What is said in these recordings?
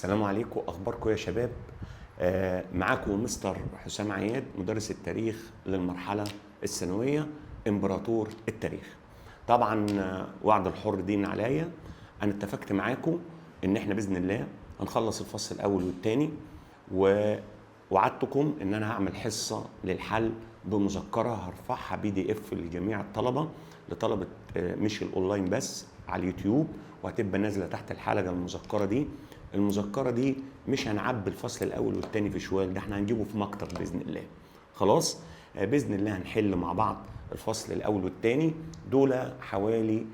السلام عليكم، اخباركم يا شباب. معاكم مستر حسام عياد، مدرس التاريخ للمرحله الثانويه، امبراطور التاريخ. طبعا وعد الحر دين عليا. انا اتفقت معاكم ان احنا باذن الله هنخلص الفصل الاول والثاني، ووعدتكم ان انا هعمل حصه للحل بمذكره هرفعها PDF لجميع الطلبه، لطلبه مش الاونلاين بس، على اليوتيوب، وهتبقى نازله تحت الحلقه المذكره دي. المذكره دي مش هنعبي الفصل الاول والثاني في شوال، ده احنا هنجيبه في مقطع باذن الله. خلاص، باذن الله هنحل مع بعض الفصل الاول والثاني. دول حوالي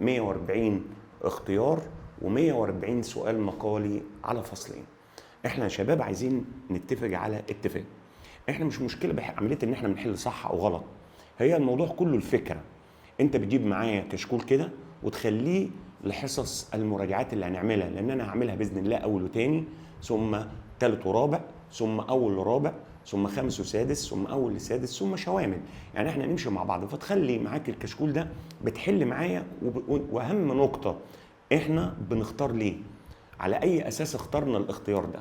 140 اختيار و140 سؤال مقالي على فصلين. احنا يا شباب عايزين نتفق على اتفاق. احنا مش مشكله بعمليه ان احنا بنحل صح او غلط، هي الموضوع كله الفكره. انت بتجيب معايا كشكول كده وتخليه لحصص المراجعات اللي هنعملها، لان انا هعملها باذن الله اول وتاني، ثم ثالث ورابع، ثم اول ورابع، ثم خامس وسادس، ثم اول لسادس، ثم شوامل. يعني احنا نمشي مع بعض، فتخلي معاك الكشكول ده بتحل معايا. واهم نقطه، احنا بنختار ليه؟ على اي اساس اخترنا الاختيار ده؟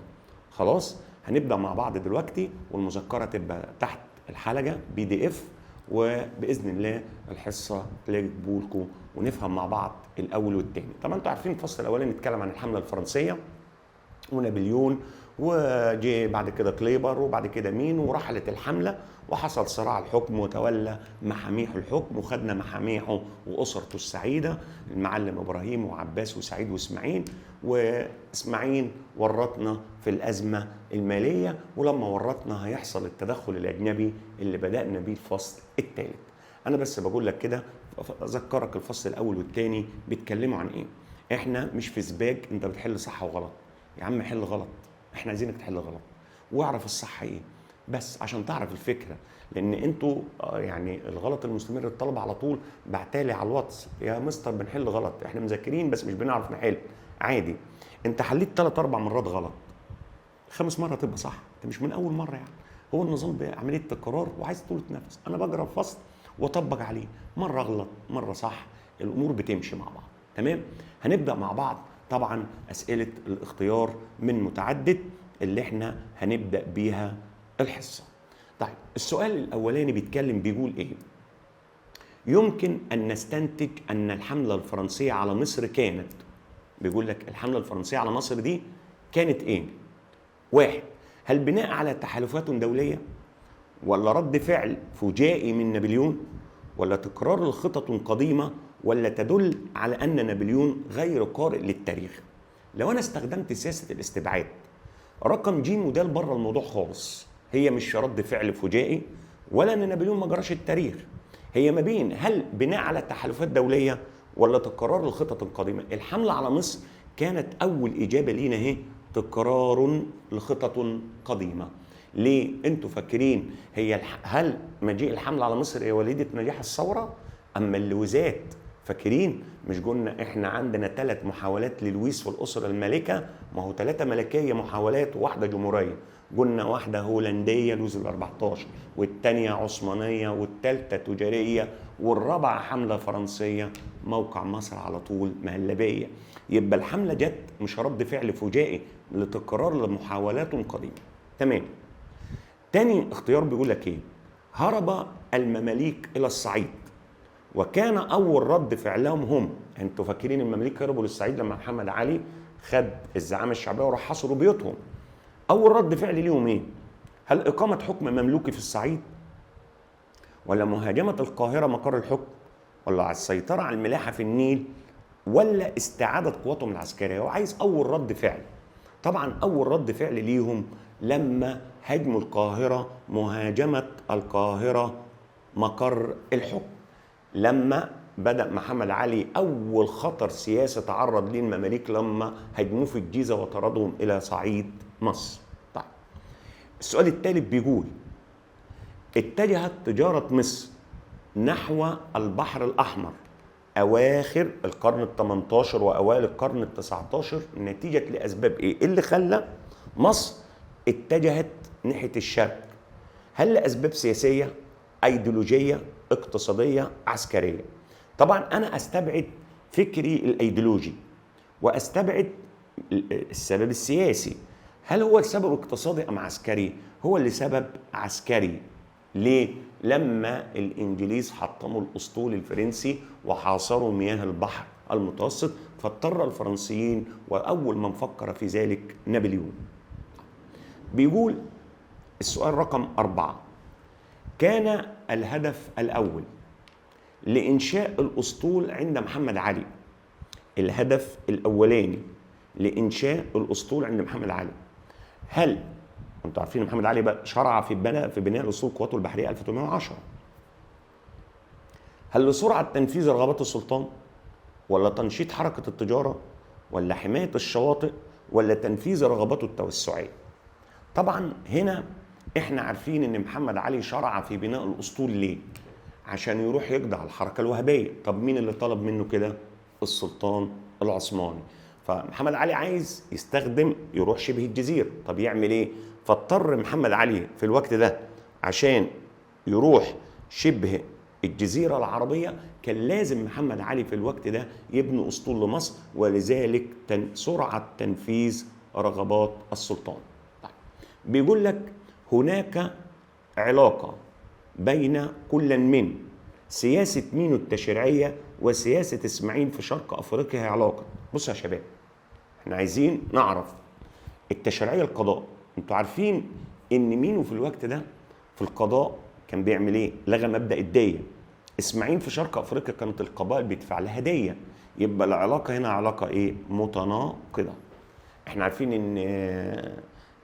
خلاص، هنبدا مع بعض دلوقتي، والمذكره تبقى تحت الحلقه PDF، وباذن الله الحصه تلاقي قبولكم ونفهم مع بعض الاول والثاني. طبعا انتوا عارفين الفصل الاولاني نتكلم عن الحمله الفرنسيه ونابليون، وجي بعد كده كليبر، وبعد كده مين، ورحلت الحمله وحصل صراع الحكم، وتولى محاميح الحكم، وخدنا محاميحه واسرته السعيده، المعلم ابراهيم وعباس وسعيد واسماعيل. واسماعيل ورطنا في الازمه الماليه، ولما ورطنا هيحصل التدخل الاجنبي اللي بدانا بيه الفصل الثالث. انا بس بقول لك كده، اذكرك الفصل الاول والثاني بيتكلموا عن ايه. احنا مش في سباق انت بتحل صح وغلط. يا عم حل غلط، احنا عايزينك تحل غلط واعرف الصح ايه، بس عشان تعرف الفكره. لان انتوا يعني الغلط المستمر، الطلبه على طول بعتالي على الواتس: يا مستر بنحل غلط، احنا مذاكرين بس مش بنعرف نحل. عادي، انت حليت 3-4 مرات غلط، خامس مره تبقى صح. انت مش من اول مره يعني، هو النظام بعمليه تكرار وعايز طولة نفس. انا بقرا الفصل واطبق عليه، مره اغلط مره صح، الامور بتمشي مع بعض. تمام، هنبدا مع بعض. طبعا اسئله الاختيار من متعدد اللي احنا هنبدا بيها الحصه. طيب، السؤال الاولاني بيتكلم بيقول ايه؟ يمكن ان نستنتج ان الحمله الفرنسيه على مصر كانت، بيقول لك الحمله الفرنسيه على مصر دي كانت ايه؟ 1. هل بناء على تحالفات دوليه، ولا رد فعل فجائي من نابليون، ولا تكرار لخطط قديمه، ولا تدل على ان نابليون غير قارئ للتاريخ؟ لو انا استخدمت سياسه الاستبعاد، رقم ج ودال بره الموضوع خالص. هي مش رد فعل فجائي، ولا ان نابليون ما جراش التاريخ. هي ما بين هل بناء على تحالفات دوليه، ولا تكرار الخطط القديمه. الحمله على مصر كانت اول اجابه لينا اهي، تكرار لخطط قديمه. ليه؟ انتوا فاكرين هي هل مجيء الحمله على مصر هي وليده نجاح الثوره؟ اما اللويزات، فاكرين مش قلنا احنا عندنا 3 محاولات للويس والاسره المالكه؟ ما هو 3 ملكيه محاولات وواحده جمهوريه. قلنا واحده هولنديه لويس ال14، والثانيه عثمانيه، والثالثه تجاريه، والرابعه حمله فرنسيه موقع مصر على طول مهلبيه. يبقى الحمله جت مش رد فعل فجائي لتكرار لمحاولات قديمه. تمام. تاني اختيار بيقول لك ايه؟ هرب المماليك الى الصعيد، وكان اول رد فعلهم هم، انتوا فاكرين المماليك هربوا للصعيد لما محمد علي خد الزعامه الشعبيه وراح حصروا بيوتهم. اول رد فعل ليهم ايه؟ هل اقامه حكم مملوكي في الصعيد، ولا مهاجمه القاهره مقر الحكم، ولا السيطره على الملاحه في النيل، ولا استعاده قواتهم العسكريه؟ وعايز اول رد فعل. طبعا اول رد فعل ليهم لما هاجموا القاهره، مهاجمه القاهره مقر الحكم. لما بدأ محمد علي أول خطر سياسي تعرض ليه المماليك لما هاجموه في الجيزة وطردهم إلى صعيد مصر. طيب، السؤال الثالث بيقول: اتجهت تجارة مصر نحو البحر الأحمر أواخر القرن ال18 وأوائل القرن ال19 نتيجة لأسباب إيه؟ اللي خلى مصر اتجهت ناحية الشرق؟ هل لأسباب سياسية، أيديولوجية، اقتصادية، عسكرية؟ طبعا أنا أستبعد فكري الأيديولوجي، وأستبعد السبب السياسي. هل هو السبب اقتصادي ام عسكري؟ هو اللي سبب عسكري. ليه؟ لما الانجليز حطموا الاسطول الفرنسي وحاصروا مياه البحر المتوسط، فاضطر الفرنسيين، واول من فكر في ذلك نابليون. بيقول السؤال رقم 4: كان الهدف الأول لإنشاء الأسطول عند محمد علي. الهدف الأولاني لإنشاء الأسطول عند محمد علي، هل أنتوا عارفين محمد علي بقى شرع في بناء الأسطول قواته البحرية 1810؟ هل لسرعة تنفيذ رغبات السلطان، ولا تنشيط حركة التجارة، ولا حماية الشواطئ، ولا تنفيذ رغباته التوسعية؟ طبعا هنا احنا عارفين ان محمد علي شرع في بناء الاسطول ليه؟ عشان يروح يقضي على الحركه الوهابيه. طب مين اللي طلب منه كده؟ السلطان العثماني. فمحمد علي عايز يستخدم يروح شبه الجزيره، طب يعمل ايه؟ فاضطر محمد علي في الوقت ده عشان يروح شبه الجزيره العربيه، كان لازم محمد علي في الوقت ده يبني اسطول لمصر، ولذلك سرعه تنفيذ رغبات السلطان. بيقول لك هناك علاقة بين كل من سياسة مينو التشريعية وسياسة إسماعيل في شرق أفريقيا. هي علاقة، بصوا يا شباب، احنا عايزين نعرف التشريعية القضاء. انتوا عارفين ان مينو في الوقت ده في القضاء كان بيعمل ايه؟ لغى مبدأ الدية. إسماعيل في شرق أفريقيا كانت القبائل بيدفع لها دية. يبقى العلاقة هنا علاقة ايه؟ متناقضة. احنا عارفين ان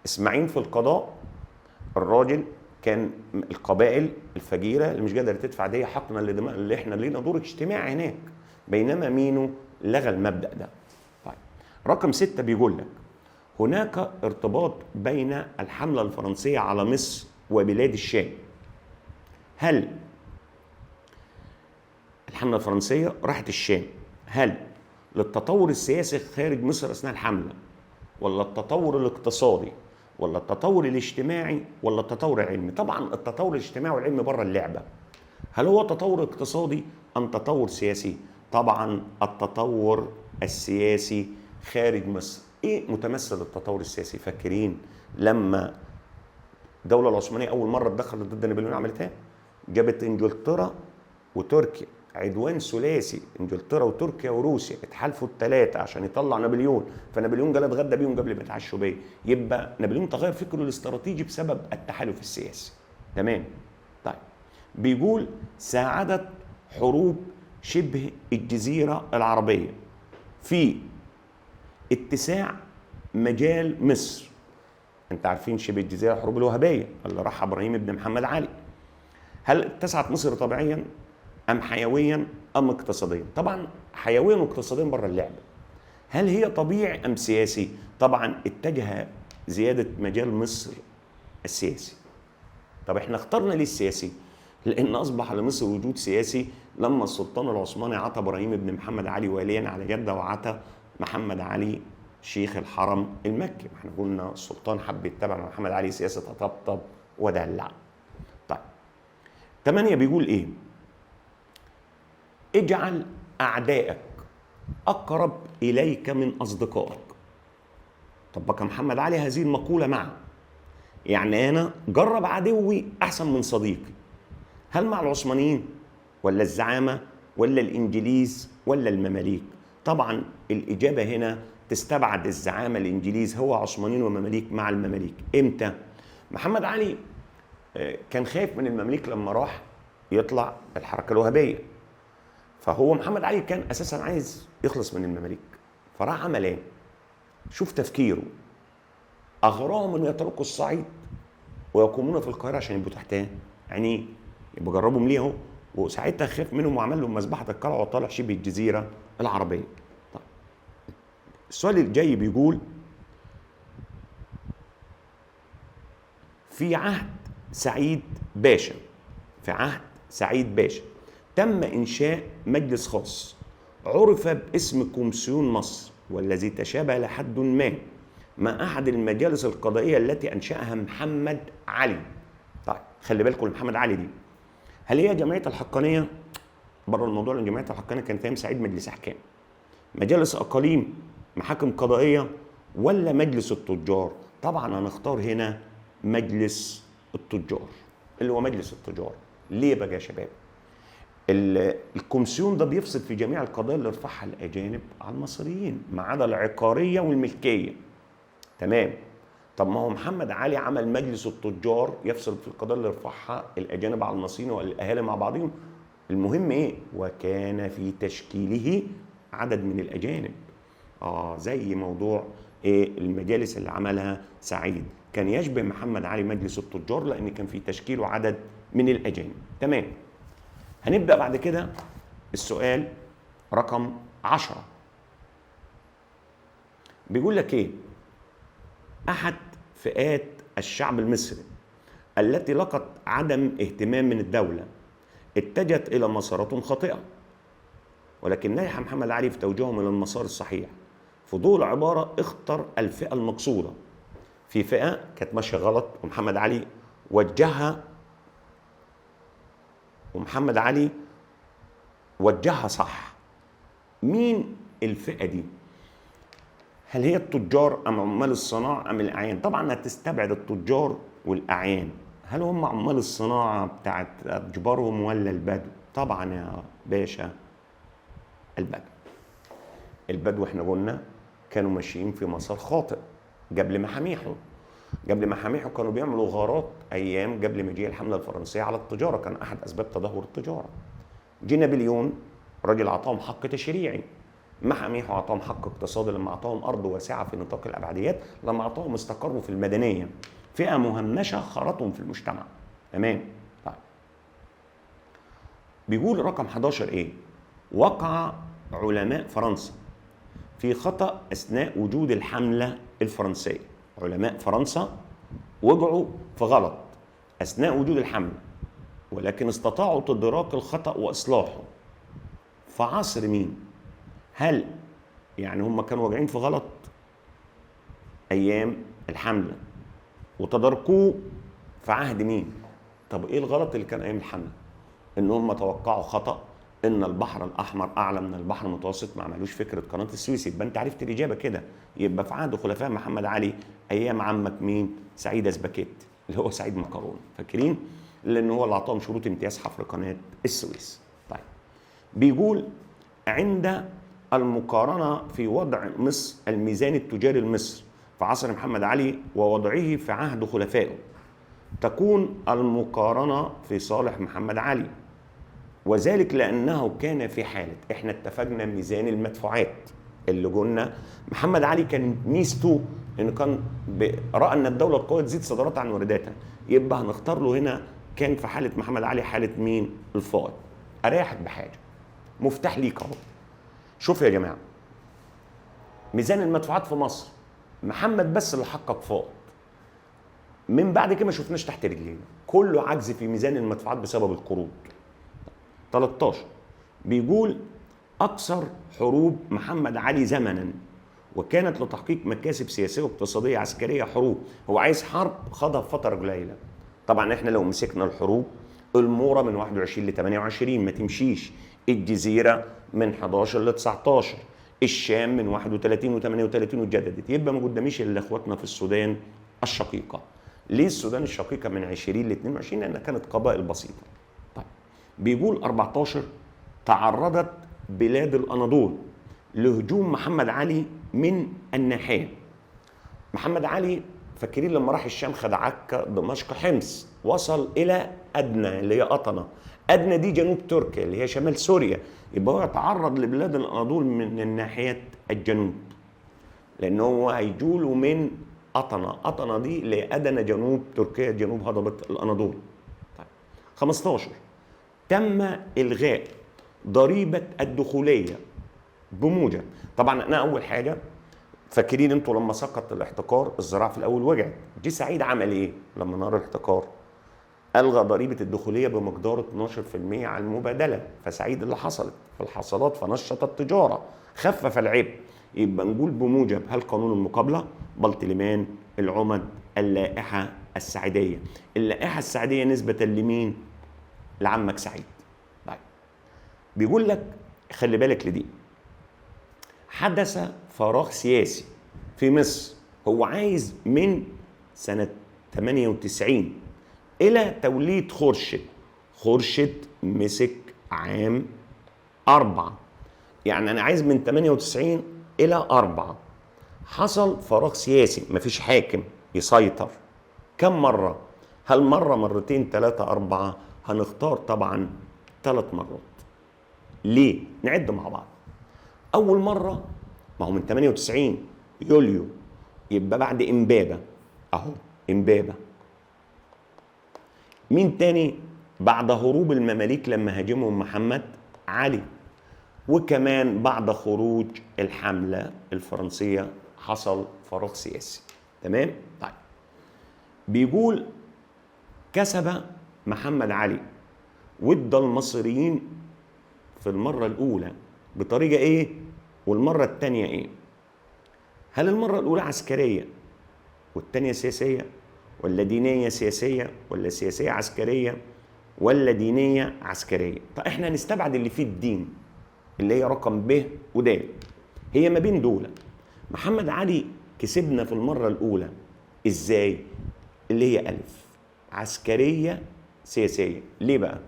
إسماعيل في القضاء الراجل كان القبائل الفجيره اللي مش قادره تدفع دي حقنا لدماء اللي احنا لينا دور اجتماعي هناك، بينما مينو لغى المبدا ده. طيب رقم 6 بيقول لك هناك ارتباط بين الحمله الفرنسيه على مصر وبلاد الشام. هل الحمله الفرنسيه راحت الشام، هل للتطور السياسي خارج مصر اثناء الحمله، ولا التطور الاقتصادي، ولا التطور الاجتماعي، ولا التطور العلمي؟ طبعا التطور الاجتماعي والعلمي بره اللعبه. هل هو تطور اقتصادي ام تطور سياسي؟ طبعا التطور السياسي خارج مصر. ايه متمثل التطور السياسي؟ فاكرين لما الدوله العثمانيه اول مره اتدخلت ضد نابليون عملت ايه؟ جابت انجلترا وتركيا، عدوان ثلاثي، انجلترا وتركيا وروسيا اتحالفوا الثلاثه عشان يطلع نابليون، فنابليون جه اتغدى بيهم قبل ما يتعشوا بيه. يبقى نابليون تغير فكره الاستراتيجي بسبب التحالف السياسي. تمام؟ طيب بيقول ساعدت حروب شبه الجزيره العربيه في اتساع مجال مصر. انت عارفين شبه الجزيره الحروب الوهابيه اللي راحها ابراهيم بن محمد علي. هل اتسعت مصر طبيعيا ام حيويا ام اقتصاديا؟ طبعا حيويا واقتصاديا بره اللعبه. هل هي طبيعي ام سياسي؟ طبعا اتجه زياده مجال مصر السياسي. طب احنا اخترنا ليه السياسي؟ لان اصبح لمصر وجود سياسي لما السلطان العثماني عطى ابراهيم بن محمد علي واليا على جده، وعطى محمد علي شيخ الحرم المكي. احنا قلنا السلطان حب يتبع مع محمد علي سياسه طبطب ودلع. طيب 8 بيقول ايه؟ اجعل اعدائك اقرب اليك من اصدقائك. طبق محمد علي هذه المقوله معه، يعني انا جرب عدوي احسن من صديقي. هل مع العثمانيين ولا الزعامه ولا الانجليز ولا المماليك؟ طبعا الاجابه هنا تستبعد الزعامه. الانجليز هو عثمانيين ومماليك مع المماليك. امتى؟ محمد علي كان خايف من المماليك لما راح يطلع الحركه الوهابيه، فهو محمد علي كان اساسا عايز يخلص من المماليك، فراح عمل ايه؟ شوف تفكيره، اغراهم ان يتركوا الصعيد ويقومون في القاهره عشان يبقوا تحت يعني يبقوا جربهم ليه اهو، وساعتها خاف منهم وعمل لهم مذبحه القلعه وطالع شبه الجزيره العربيه. طيب السؤال الجاي بيقول في عهد سعيد باشا، في عهد سعيد باشا تم إنشاء مجلس خاص عرف باسم كومسيون مصر، والذي تشابه لحد ما مع أحد المجالس القضائية التي أنشأها محمد علي. طيب خلي بالكم محمد علي دي، هل هي جمعية الحقانية؟ بره الموضوع، لأن جمعية الحقانية كانت أيام سعيد مجلس أحكام. مجالس أقاليم محاكم قضائيه ولا مجلس التجار؟ طبعا هنختار هنا مجلس التجار، اللي هو مجلس التجار. ليه بقى يا شباب؟ الكومسيون ده بيفصل في جميع القضايا اللي رفعها الاجانب على المصريين ما عدا العقاريه والملكيه. تمام. طب ما هو محمد علي عمل مجلس التجار يفصل في القضايا اللي رفعها الاجانب على المصريين والاهالي مع بعضهم. المهم ايه؟ وكان في تشكيله عدد من الاجانب. زي موضوع ايه المجالس اللي عملها سعيد، كان يشبه محمد علي مجلس التجار لان كان في تشكيله عدد من الاجانب. تمام. هنبدا بعد كده السؤال رقم 10. بيقول لك ايه؟ احد فئات الشعب المصري التي لقت عدم اهتمام من الدوله اتجهت الى مسارات خاطئه، ولكن نجح محمد علي في توجيههم الى المسار الصحيح. في ضوء العباره اختر الفئه المقصوده. في فئه كانت ماشيه غلط ومحمد علي وجهها صح. مين الفئه دي؟ هل هي التجار ام عمال الصناعه ام الاعيان؟ طبعا هتستبعد التجار والاعيان. هل هم عمال الصناعه بتاعت اشجارهم ولا البدو؟ طبعا يا باشا البدو احنا قلنا كانوا ماشيين في مسار خاطئ قبل محاميحهم. كانوا بيعملوا غارات ايام قبل مجيء الحمله الفرنسيه على التجاره، كان احد اسباب تدهور التجاره. جه نابليون راجل اعطاهم حق تشريعي، محاميحه اعطاهم حق اقتصادي لما اعطاهم ارض واسعه في نطاق الابعديات، لما اعطاهم استقروا في المدنيه، فئه مهمشه خرطهم في المجتمع. تمام. طيب بيقول رقم 11 ايه؟ وقع علماء فرنسا في خطأ اثناء وجود الحمله الفرنسيه. علماء فرنسا وقعوا في غلط اثناء وجود الحمله، ولكن استطاعوا تدارك الخطأ واصلاحه. في عصر مين؟ هل يعني هم كانوا واقعين في غلط ايام الحمله وتداركوه في عهد مين؟ طب ايه الغلط اللي كان ايام الحمله؟ ان هم توقعوا خطأ ان البحر الاحمر اعلى من البحر المتوسط، ما عملوش فكره قناه السويس. يبقى انت عرفت الاجابه كده. يبقى في عهد خلفاء محمد علي ايام عمك مين؟ سعيد ازبكيت، اللي هو سعيد مكرون، فاكرين؟ لان هو اللي اعطاهم شروط امتياز حفر قناه السويس. طيب بيقول عند المقارنه في وضع مصر الميزان التجاري لمصر في عصر محمد علي ووضعه في عهد خلفائه، تكون المقارنه في صالح محمد علي، وذلك لأنه كان في حالة، احنا اتفقنا ميزان المدفوعات اللي قلنا محمد علي كان ميزته انه كان رأى ان الدولة القوية تزيد صادراتها عن وارداتها. يبقى هنختار له هنا كان في حالة محمد علي حالة مين؟ الفائض. اريحك بحاجة، مفتاح ليك اهو. شوف يا جماعة، ميزان المدفوعات في مصر محمد بس اللي حقق فائض، من بعد كده ما شفناش تحت رجلينا، كله عجز في ميزان المدفوعات بسبب القروض. 13 بيقول أكثر حروب محمد علي زمنا وكانت لتحقيق مكاسب سياسية واقتصادية عسكرية حروب. هو عايز حرب خاضها في فترة قليلة. طبعا احنا لو مسكنا الحروب، المورة من 21 ل 28 ما تمشيش، الجزيرة من 11 ل 19، الشام من 31 و 38 واتجددت. يبقى ما قداميش الا اخواتنا في السودان الشقيقة. ليه السودان الشقيقة من 20 ل 22؟ لأنها كانت قبائل بسيطة. بيقول 14 تعرضت بلاد الأناضول لهجوم محمد علي من الناحية. محمد علي فاكرين لما راح الشام خد عكا دمشق حمص، وصل إلى أدنى اللي هي قطنة. أدنى دي جنوب تركيا اللي هي شمال سوريا. يبقى هو يتعرض لبلاد الأناضول من ناحية الجنوب، لأنه هو هيجوله من قطنة دي لأدنى جنوب تركيا، جنوب هضبة الأناضول. 15 تم إلغاء ضريبة الدخولية بموجب. طبعا أنا أول حاجة فاكرين أنتوا لما سقط الاحتكار الزراعة في الأول وجعت. جه سعيد عمل إيه لما نار الاحتكار؟ ألغى ضريبة الدخولية بمقدار 12% على المبادلة. فسعيد اللي حصلت في الحصادات فنشط التجارة، خفف العبء. يبقى نقول بموجب هل قانون المقابلة، بلطلمان، العمد، اللائحة السعيدية. اللائحة السعيدية نسبة لمين؟ لعمك سعيد. طيب بيقول لك خلي بالك لدي، حدث فراغ سياسي في مصر. هو عايز من سنة 98 إلى توليد خورشيد. خورشيد مسك عام 4، يعني أنا عايز من 98 إلى 4. حصل فراغ سياسي، مفيش حاكم يسيطر. كم مرة؟ هل مرة، مرتين، 3، 4؟ هنختار طبعا 3 مرات. ليه؟ نعد مع بعض. أول مرة، ما هو من 98 يوليو، يبقى بعد إمبابة. أهو إمبابة. مين تاني؟ بعد هروب المماليك لما هاجمهم محمد علي، وكمان بعد خروج الحملة الفرنسية حصل فراغ سياسي. تمام؟ طيب، بيقول كسب محمد علي وادى المصريين في المرة الأولى بطريقة إيه؟ والمرة الثانية إيه؟ هل المرة الأولى عسكرية والثانية سياسية، ولا دينية سياسية، ولا سياسية عسكرية، ولا دينية عسكرية؟ طيب احنا هنستبعد اللي فيه الدين، اللي هي رقم ب ود. هي ما بين دول. محمد علي كسبنا في المرة الأولى إزاي؟ اللي هي ألف، عسكرية سياسية. ليه بقى؟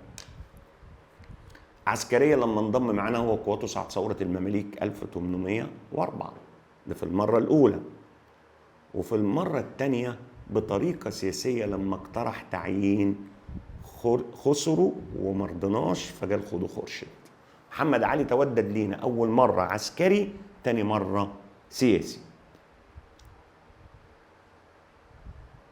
عسكرية لما انضم معانا هو قواته ساعة ثورة المماليك 1804، ده في المرة الأولى. وفي المرة الثانية بطريقة سياسية لما اقترح تعيين خسروا ومرضناش، فقال خدوا خورشيد. محمد علي تودد لينا أول مرة عسكري، تاني مرة سياسي.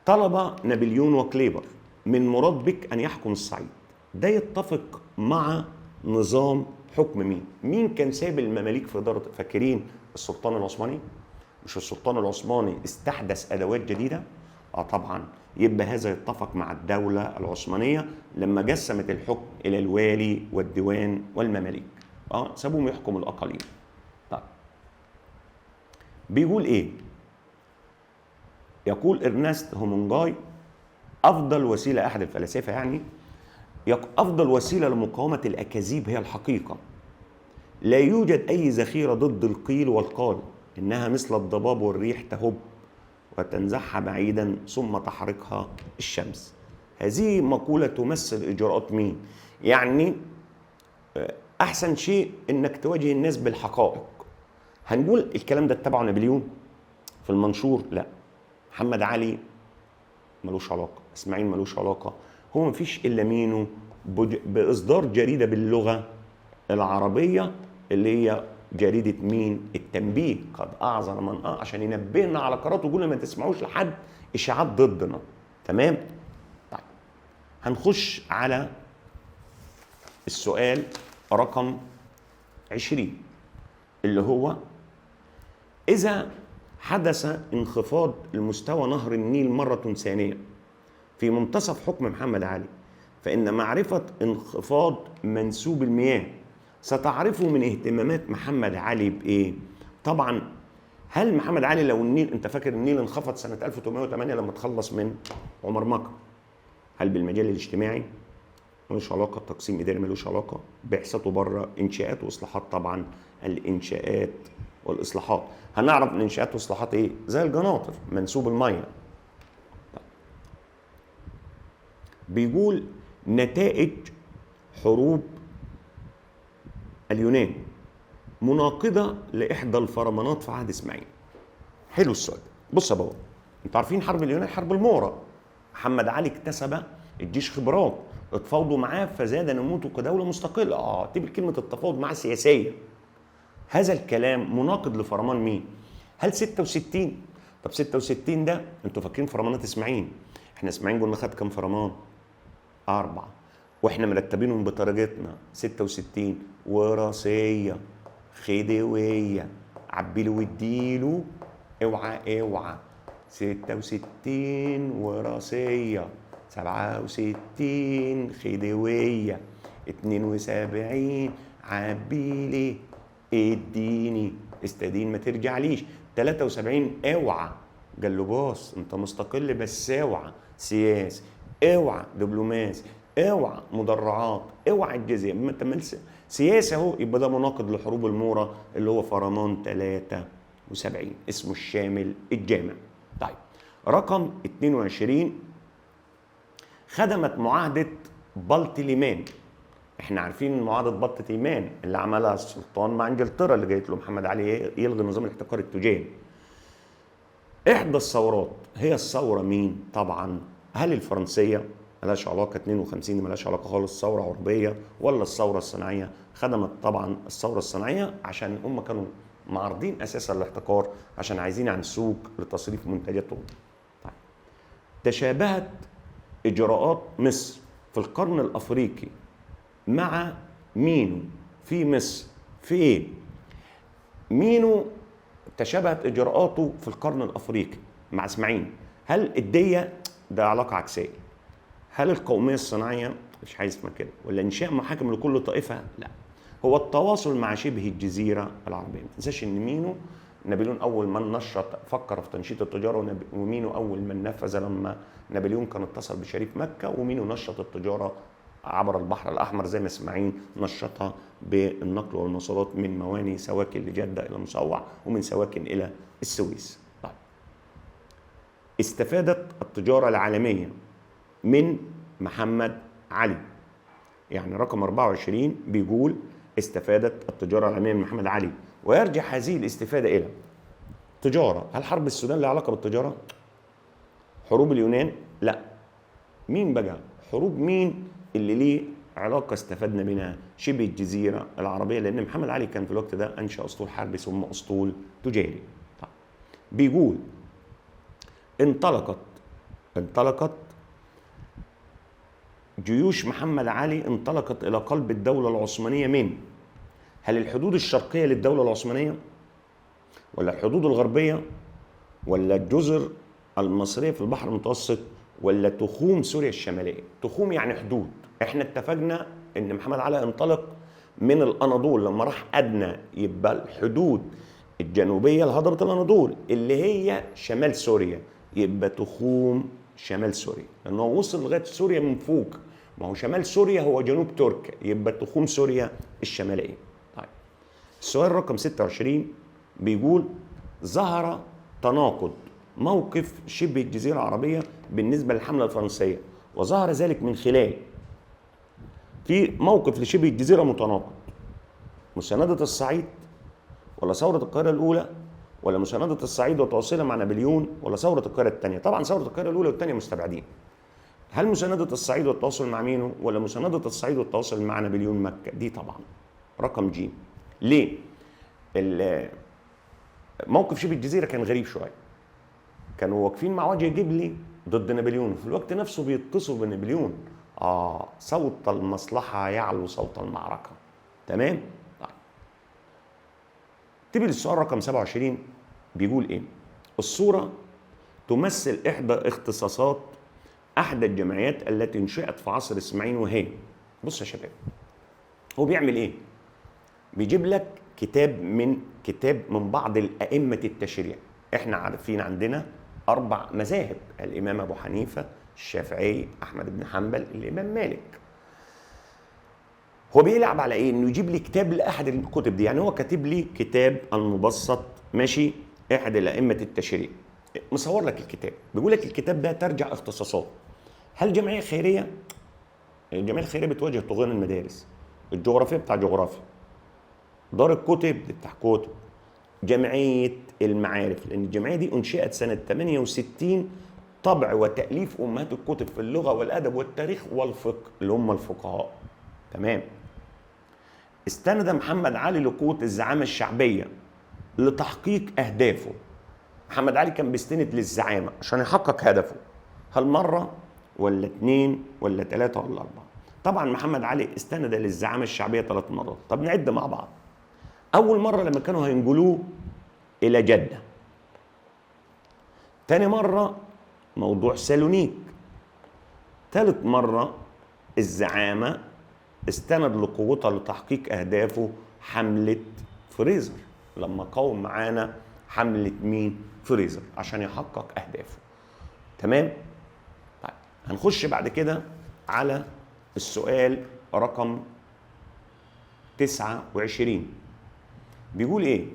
طلب نابليون وكليبر من مراد بك أن يحكم الصعيد. ده يتفق مع نظام حكم مين؟ مين كان سايب المماليك في دار؟ فاكرين السلطان العثماني؟ مش السلطان العثماني استحدث أدوات جديدة؟ طبعا. يبقى هذا يتفق مع الدولة العثمانية لما قسمت الحكم إلى الوالي والديوان والمماليك. سابوهم يحكموا الأقاليم. طيب، بيقول إيه؟ يقول إرنست هومنجاي أفضل وسيلة، أحد الفلاسفة يعني، أفضل وسيلة لمقاومة الأكاذيب هي الحقيقة. لا يوجد أي ذخيرة ضد القيل والقال، إنها مثل الضباب والريح تهب وتنزعها بعيدا ثم تحرقها الشمس. هذه مقولة تمثل إجراءات مين؟ يعني أحسن شيء إنك تواجه الناس بالحقائق. هنقول الكلام ده اتبعه نابليون في المنشور؟ لا. محمد علي ملوش علاقة، إسماعيل ملوش علاقة. هو مفيش إلا مينو بإصدار جريدة باللغة العربية اللي هي جريدة مين؟ التنبيه. قد أعذر من عشان ينبهنا على قرارات ويقول ما تسمعوش لحد إشاعات ضدنا. تمام؟ طيب، هنخش على السؤال رقم 20 اللي هو إذا حدث انخفاض المستوى نهر النيل مرة ثانية في منتصف حكم محمد علي، فإن معرفة انخفاض منسوب المياه ستعرفه من اهتمامات محمد علي بإيه؟ طبعا، هل محمد علي لو النيل، أنت فاكر النيل انخفض سنة 1808 لما تخلص من عمر مكة، هل بالمجال الاجتماعي؟ ملوش علاقة. تقسيم إداري ملوش علاقة. بعثته بره. إنشاءات وإصلاحات؟ طبعا الإنشاءات والإصلاحات. هنعرف من إنشاءات وإصلاحات إيه؟ زي الجناطر، منسوب المية. بيقول نتائج حروب اليونان مناقضة لإحدى الفرمانات في عهد إسماعيل. حلو السؤال. بص يا بابا، انتوا عارفين حرب اليونان حرب المورا. محمد علي اكتسب الجيش خبرات، اتفاوضوا معاه فزاد نموته كدولة مستقلة. تبقى كلمة التفاوض معاه سياسية. هذا الكلام مناقض لفرمان مين؟ هل 66؟ طب 66 ده انتوا فاكرين فرمانات اسماعيل؟ احنا اسماعيل قلنا خد كام فرمان؟ 4، واحنا مرتبينهم بطريقتنا. 66 وراثية، خديوية، عبيله واديله، اوعى اوعى. 66 وراثية، 67 خديوية، 72 عبيلي اديني استدين ما ترجعليش، 73 اوعى. قال له بص انت مستقل بس اوعى سياسي، اوعى دبلوماسي، اوعى مدرعات، اوعى الجزيه. اما انت سياسه اهو، يبقى ده مناقض لحروب المورا اللي هو فرمان 73 اسمه الشامل الجامع. طيب رقم 22، خدمت معاهده بلطيمان. احنا عارفين معاهده بلطيمان اللي عملها السلطان مع انجلترا، اللي جايت له محمد علي يلغي نظام الاحتكار التجاري. احدى الثورات هي الثوره مين؟ طبعا هل الفرنسيه؟ ملهاش علاقه، 52 ملهاش علاقه خالص، ثوره عربيه ولا الثوره الصناعيه؟ خدمت طبعا الثوره الصناعيه، عشان هم كانوا معارضين اساسا الاحتكار، عشان عايزين عن سوق لتصريف منتجاتهم. طيب تشابهت اجراءات مصر في القرن الافريقي مع مينو في مصر في ايه؟ مينو تشابهت اجراءاته في القرن الافريقي مع اسماعيل. هل الديه؟ ده علاقه عكسيه. هل القوميه الصناعيه؟ مش عايز اسمها كده. ولا انشاء محاكم لكل طائفه؟ لا، هو التواصل مع شبه الجزيره العربيه. ما تنساش ان مينو نابليون اول من نشط، فكر في تنشيط التجاره، ومينو اول من نفذ لما نابليون كان اتصل بشريف مكه، ومينو نشط التجاره عبر البحر الاحمر زي ما اسماعيل نشطها بالنقل والمواصلات من مواني سواكن لجده الى مصوع، ومن سواكن الى السويس. طيب استفادت التجاره العالميه من محمد علي. يعني رقم 24 بيقول استفادت التجاره العالميه من محمد علي، ويرجع هذه الاستفاده الى تجاره. هل حرب السودان لها علاقه بالتجاره؟ حروب اليونان؟ لا. مين بقى؟ حروب مين اللي ليه علاقه استفدنا منها؟ شبه الجزيره العربيه، لان محمد علي كان في الوقت ده انشا اسطول حربي ثم اسطول تجاري. طيب بيقول انطلقت جيوش محمد علي، انطلقت الى قلب الدوله العثمانيه من هل الحدود الشرقيه للدوله العثمانيه، ولا الحدود الغربيه، ولا الجزر المصريه في البحر المتوسط، ولا تخوم سوريا الشماليه؟ تخوم يعني حدود. احنا اتفقنا ان محمد علي انطلق من الاناضول، لما راح ادنى يبقى الحدود الجنوبيه لهضبه الاناضول اللي هي شمال سوريا، يبقى تخوم شمال سوريا، لانه وصل لغايه سوريا من فوق. ما هو شمال سوريا هو جنوب تركيا، يبقى تخوم سوريا الشماليه. طيب السؤال رقم 26 بيقول ظهر تناقض موقف شبه الجزيره العربيه بالنسبه للحمله الفرنسيه، وظهر ذلك من خلال في موقف لشبه الجزيره متناقض: مسانده الصعيد، ولا ثوره القاهره الاولى، ولا مسانده الصعيد وتواصلها مع نابليون، ولا ثوره القاهره الثانيه؟ طبعا ثوره القاهره الاولى والثانيه مستبعدين. هل مسانده الصعيد والتواصل مع مينو، ولا مسانده الصعيد والتواصل مع نابليون مكه؟ دي طبعا رقم ج. ليه؟ موقف شبه الجزيره كان غريب شويه، كانوا واقفين مع وجه جبلي ضد نابليون، في الوقت نفسه بيتصلوا بنابليون. صوت المصلحه يعلو صوت المعركه. تمام؟ طيب تيجي للسؤال رقم 27 بيقول ايه؟ الصوره تمثل احدى اختصاصات احدى الجمعيات التي انشئت في عصر اسماعيل، وهي بص يا شباب، هو بيعمل ايه؟ بيجيب لك كتاب من بعض الائمه التشريع. احنا عارفين عندنا 4 مذاهب: الامام ابو حنيفه، الشافعي، احمد بن حنبل، الامام مالك. هو بيلعب على ايه؟ انه يجيب لي كتاب لاحد الكتب دي. يعني هو كاتب لي كتاب المبسط، ماشي، احد الائمه التشريع، مصور لك الكتاب، بيقول لك الكتاب ده ترجع اختصاصات. هل جمعيه خيريه؟ الجمعيه الخيريه بتواجه طغيان المدارس. الجغرافيا بتاع جغرافيا. دار الكتب بتاع كتب. جمعيه المعارف، لان الجمعيه دي انشئت سنه 68، طبع وتاليف امهات الكتب في اللغه والادب والتاريخ والفقه اللي هم الفقهاء. تمام؟ استند محمد علي لقوه الزعامه الشعبيه لتحقيق اهدافه. محمد علي كان بيستند للزعامه عشان يحقق هدفه. هل مره، ولا 2، ولا 3، ولا 4؟ طبعا محمد علي استند للزعامه الشعبيه 3 مرات. طب نعد مع بعض. اول مره لما كانوا هينقلوه الى جده. تاني مره موضوع سالونيك. ثالث مره الزعامه استند لقوتها لتحقيق اهدافه، حمله فريزر، لما قاوم معانا حمله مين؟ فريزر، عشان يحقق اهدافه. تمام؟ طيب هنخش بعد كده على السؤال رقم 29 بيقول ايه؟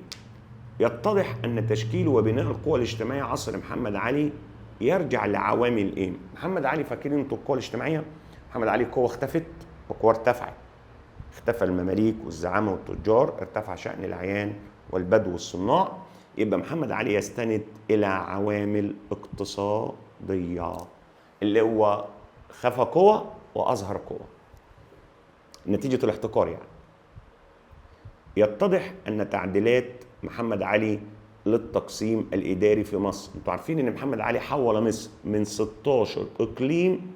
يتضح ان تشكيل وبناء القوى الاجتماعيه عصر محمد علي يرجع لعوامل ايه؟ محمد علي، فاكرين انتوا القوى الاجتماعيه؟ محمد علي قوه اختفت وقوه ارتفعت. اختفى المماليك والزعامه والتجار، ارتفع شأن العيان والبدو والصناع. يبقى محمد علي يستند الى عوامل اقتصاديه، اللي هو خفى قوة واظهر قوة نتيجة الاحتكار يعني. يتضح ان تعديلات محمد علي للتقسيم الاداري في مصر، انتوا عارفين ان محمد علي حول مصر من 16 اقليم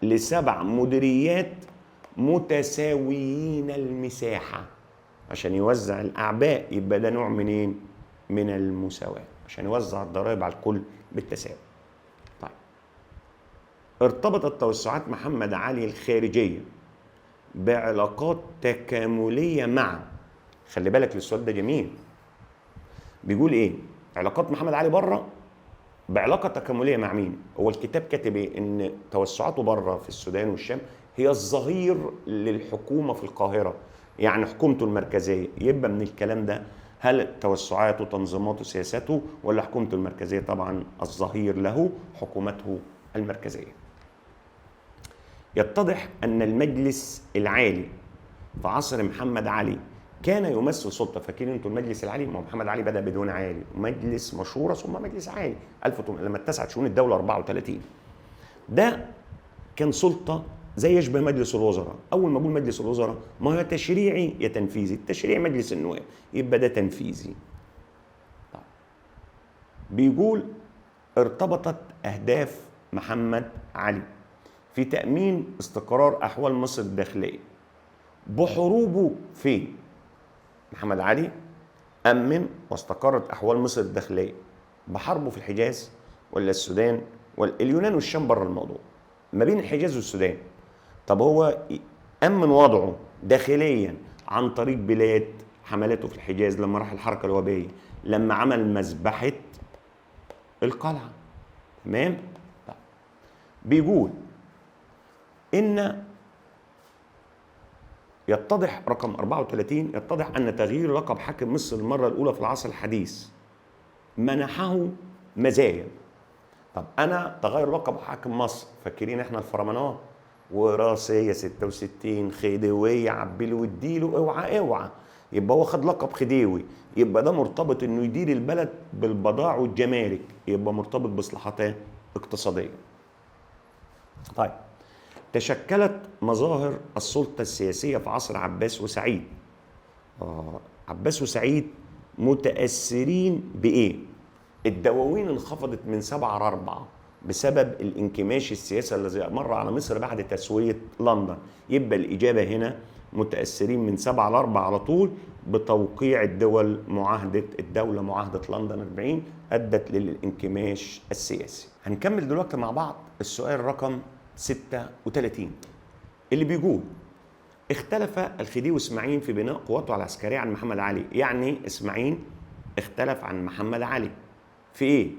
ل7 مديريات متساويين المساحة عشان يوزع الاعباء. يبقى ده نوع منين؟ من المساواة، عشان يوزع الضرائب على الكل بالتساوي. طيب، ارتبطت توسعات محمد علي الخارجية بعلاقات تكاملية مع، خلي بالك السؤال ده جميل، بيقول ايه؟ علاقات محمد علي بره بعلاقة تكاملية مع مين؟ هو الكتاب كاتب ايه؟ ان توسعاته بره في السودان والشام هي الظهير للحكومة في القاهرة، يعني حكومته المركزية. يبقى من الكلام ده هل توسعاته تنظيماته سياساته ولا حكومته المركزية؟ طبعا الظهير له حكومته المركزية. يتضح أن المجلس العالي في عصر محمد علي كان يمثل سلطة. فاكرين انتوا المجلس العالي؟ ما محمد علي بدأ بدون عالي، مجلس مشورة ثم مجلس عالي لما اتسعت شؤون الدولة 34. ده كان سلطة زي يشبه مجلس الوزراء. أول ما أقول مجلس الوزراء، ما هو تشريعي يا تنفيذي. التشريعي مجلس النواب، يبقى ده تنفيذي. طيب. بيقول ارتبطت أهداف محمد علي في تأمين استقرار أحوال مصر الداخلية بحروبه في محمد علي أمن واستقرت أحوال مصر الداخلية بحربه في الحجاز ولا السودان ولا اليونان والشام بره الموضوع، ما بين الحجاز والسودان. طب هو أمن وضعه داخليا عن طريق بلاد حملاته في الحجاز لما راح الحركة الوبائية، لما عمل مذبحة القلعة. تمام؟ طيب. بيقول إن يتضح رقم 34 يتضح أن تغيير لقب حاكم مصر المرة الأولى في العصر الحديث منحه مزايا. طب أنا تغير لقب حاكم مصر، فاكرين إحنا الفرمانات وراثية 66 خديوية عبيله واديله اوعى اوعى، يبقى هو خد لقب خديوي، يبقى ده مرتبط إنه يدير البلد بالبضائع والجمارك، يبقى مرتبط بإصلاحات اقتصادية. طيب، تشكلت مظاهر السلطة السياسية في عصر عباس وسعيد. عباس وسعيد متأثرين بإيه؟ الدواوين انخفضت من 7 ل 4 بسبب الانكماش السياسي الذي مر على مصر بعد تسوية لندن. يبقى الإجابة هنا متأثرين من 7 ل 4 على طول بتوقيع الدول معاهدة لندن 40 أدت للانكماش السياسي. هنكمل دلوقتي مع بعض السؤال رقم 36 اللي بيقول اختلف الخديوي اسماعيل في بناء قواته العسكرية عن محمد علي. يعني اسماعيل اختلف عن محمد علي في ايه؟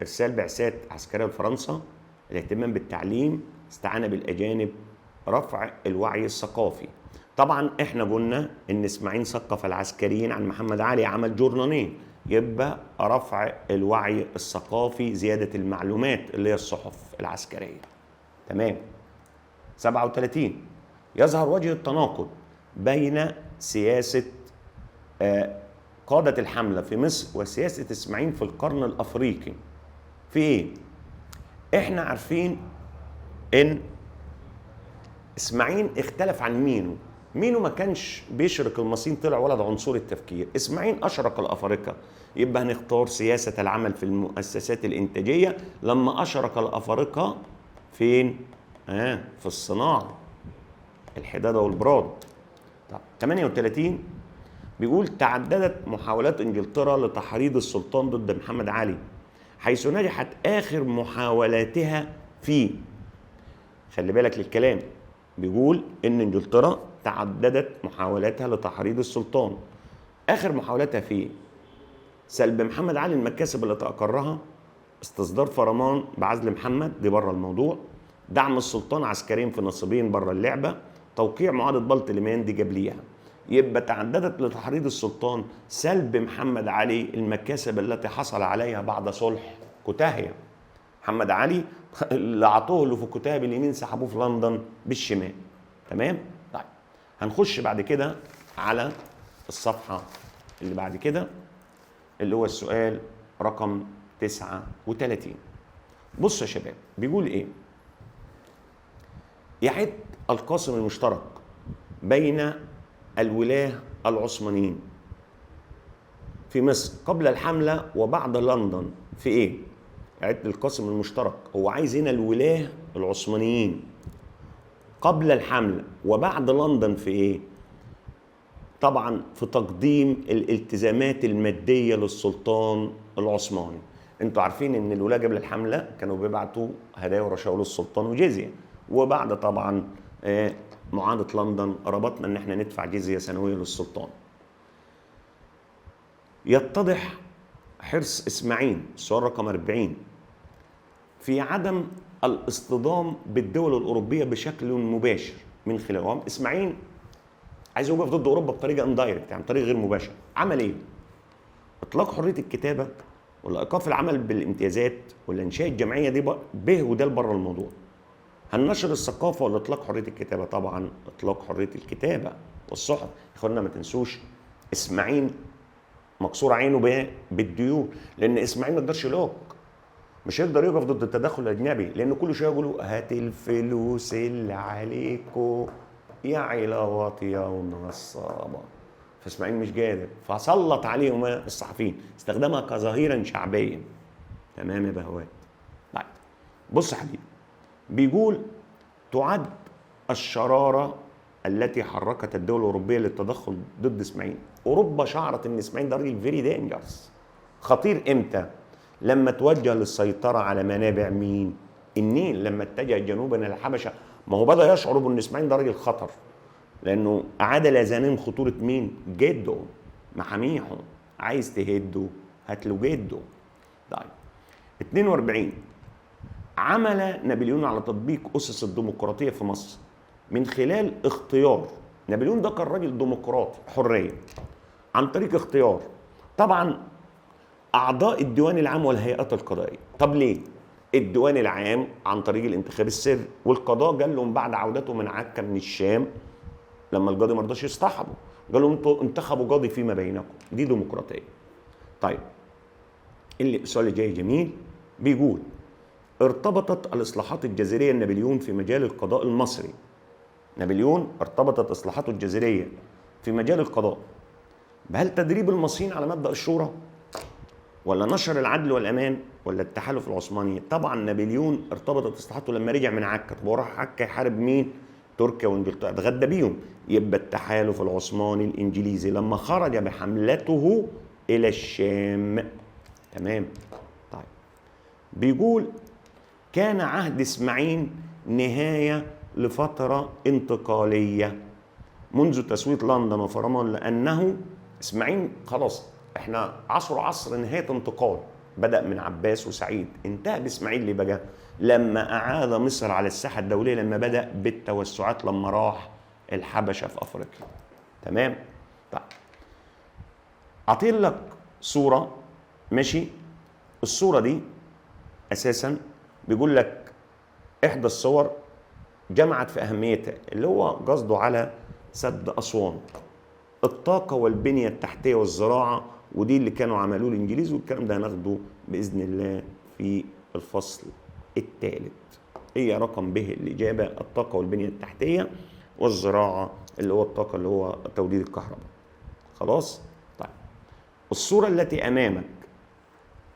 ارسال بعثات عسكرية لفرنسا، الاهتمام بالتعليم، استعانة بالاجانب، رفع الوعي الثقافي. طبعا احنا قلنا ان اسماعيل ثقف العسكريين عن محمد علي، عمل جورنالين، يبقى رفع الوعي الثقافي، زيادة المعلومات اللي هي الصحف العسكرية. تمام. 37 يظهر وجه التناقض بين سياسة قادة الحملة في مصر وسياسة اسماعيل في القرن الأفريقي. في ايه؟ احنا عارفين ان اسماعيل اختلف عن مينو. مينو ما كانش بيشرق المصريين، طلع ولد عنصري التفكير. اسماعيل اشرق الافارقه، يبقى هنختار سياسه العمل في المؤسسات الانتاجيه لما اشرق الافارقه فين؟ في الصناعه، الحداده والبراد. طب 38 بيقول تعددت محاولات انجلترا لتحريض السلطان ضد محمد علي، حيث نجحت اخر محاولاتها في، خلي بالك للكلام، بيقول ان انجلترا تعددت محاولاتها لتحريض السلطان، اخر محاولاتها في سلب محمد علي المكاسب التي اقرها، استصدار فرمان بعزل محمد، دي بره الموضوع، دعم السلطان عسكريا في نصيبين بره اللعبه، توقيع معاهده بلطلمان دي جاب ليها. يبقى تعددت لتحريض السلطان سلب محمد علي المكاسب التي حصل عليها بعد صلح كوتاهيه. محمد علي اللي عطوه اللي في كوتاهيه باليمين سحبوه في لندن بالشمال. تمام؟ طيب هنخش بعد كده على الصفحه اللي بعد كده اللي هو السؤال رقم 39. بص يا شباب بيقول ايه؟ يعد القاسم المشترك بين الولاة العثمانيين في مصر قبل الحملة وبعد لندن في ايه؟ يعد القاسم المشترك، هو عايز هنا الولاة العثمانيين قبل الحملة وبعد لندن في ايه؟ طبعا في تقديم الالتزامات المادية للسلطان العثماني. انتوا عارفين ان الولاة قبل الحملة كانوا بيبعتوا هدايا ورشاوى للسلطان وجزية، وبعد طبعا معاهدة لندن ربطنا ان احنا ندفع جزية سنوية للسلطان. يتضح حرص اسماعيل السؤال رقم 40 في عدم الاصطدام بالدول الأوروبية بشكل مباشر من خلالهم. اسماعيل عايز يوقف ضد اوروبا بطريقه اندايركت، يعني طريقه غير مباشره. عمل ايه؟ اطلاق حريه الكتابه ولا ايقاف العمل بالامتيازات ولا انشاء الجمعيه دي به وده بره الموضوع. هننشر الثقافه ولا اطلاق حريه الكتابه؟ طبعا اطلاق حريه الكتابه والصحف. اخوانا ما تنسوش اسماعيل مكسور عينه بالديون، لان اسماعيل ما يقدرش يلوك، مش هيقدر يقف ضد التدخل الاجنبي، لان كل شويه يقولوا هات الفلوس اللي عليكم يا عيلة واطية ونصابة. فاسماعيل مش قادر، فسلط عليهم الصحفيين، استخدمها كظهيرا شعبيا. تمام يا بهوات؟ طيب بص يا حبيبي، بيقول تعد الشرارة التي حركت الدول الأوروبية للتدخل ضد اسماعيل. أوروبا شعرت إن اسماعيل ده راجل فيري دينجرس، خطير. إمتى؟ لما توجه للسيطرة على منابع مين؟ النيل. لما اتجه جنوبا إلى الحبشة، ما هو بدأ يشعروا بأن اسماعيل ده راجل خطر، لأنه أعاد لأذهانهم خطورة مين؟ جده محاميهم. عايز تهده هات له جده. طيب 42 عمل نابليون على تطبيق أسس الديمقراطية في مصر من خلال اختيار. نابليون ده كان راجل ديمقراطي حرية عن طريق اختيار طبعا أعضاء الديوان العام والهيئات القضائية. طب ليه؟ الديوان العام عن طريق الانتخاب السري، والقضاء قال لهم بعد عودته من عكا من الشام لما القاضي ما رضاش يصطحبه قال لهم انتوا انتخبوا قاضي فيما بينكم. دي ديمقراطيه. طيب السؤال اللي جاي جميل، بيقول ارتبطت الاصلاحات الجذريه النابليون في مجال القضاء المصري. نابليون ارتبطت اصلاحاته الجذريه في مجال القضاء بهل تدريب المصريين على مبدأ الشورى ولا نشر العدل والأمان ولا التحالف العثماني؟ طبعا نابليون ارتبطت اصلاحاته لما رجع من عكا. طب هو راح عكا يحارب مين؟ تركيا وانجلترا، اتغدى بيهم. يبقى التحالف العثماني الانجليزي لما خرج بحملته الى الشام. تمام. طيب بيقول كان عهد اسماعيل نهايه لفتره انتقاليه منذ تسويه لندن وفرمان، لانه اسماعيل خلاص احنا عصر نهايه انتقال، بدأ من عباس وسعيد، انتهى باسماعيل اللي بقى لما أعاد مصر على الساحة الدولية، لما بدأ بالتوسعات لما راح الحبشة في أفريقيا. تمام؟ طيب أعطيت لك صورة، ماشي؟ الصورة دي أساسا بيقول لك إحدى الصور جمعت في أهميتها، اللي هو قصده على سد أسوان، الطاقة والبنية التحتية والزراعة، ودي اللي كانوا عملوه الانجليز، والكلام ده هناخده باذن الله في الفصل الثالث. هي رقم به الاجابه الطاقه والبنيه التحتيه والزراعه، اللي هو الطاقه اللي هو توليد الكهرباء. خلاص؟ طيب الصوره التي امامك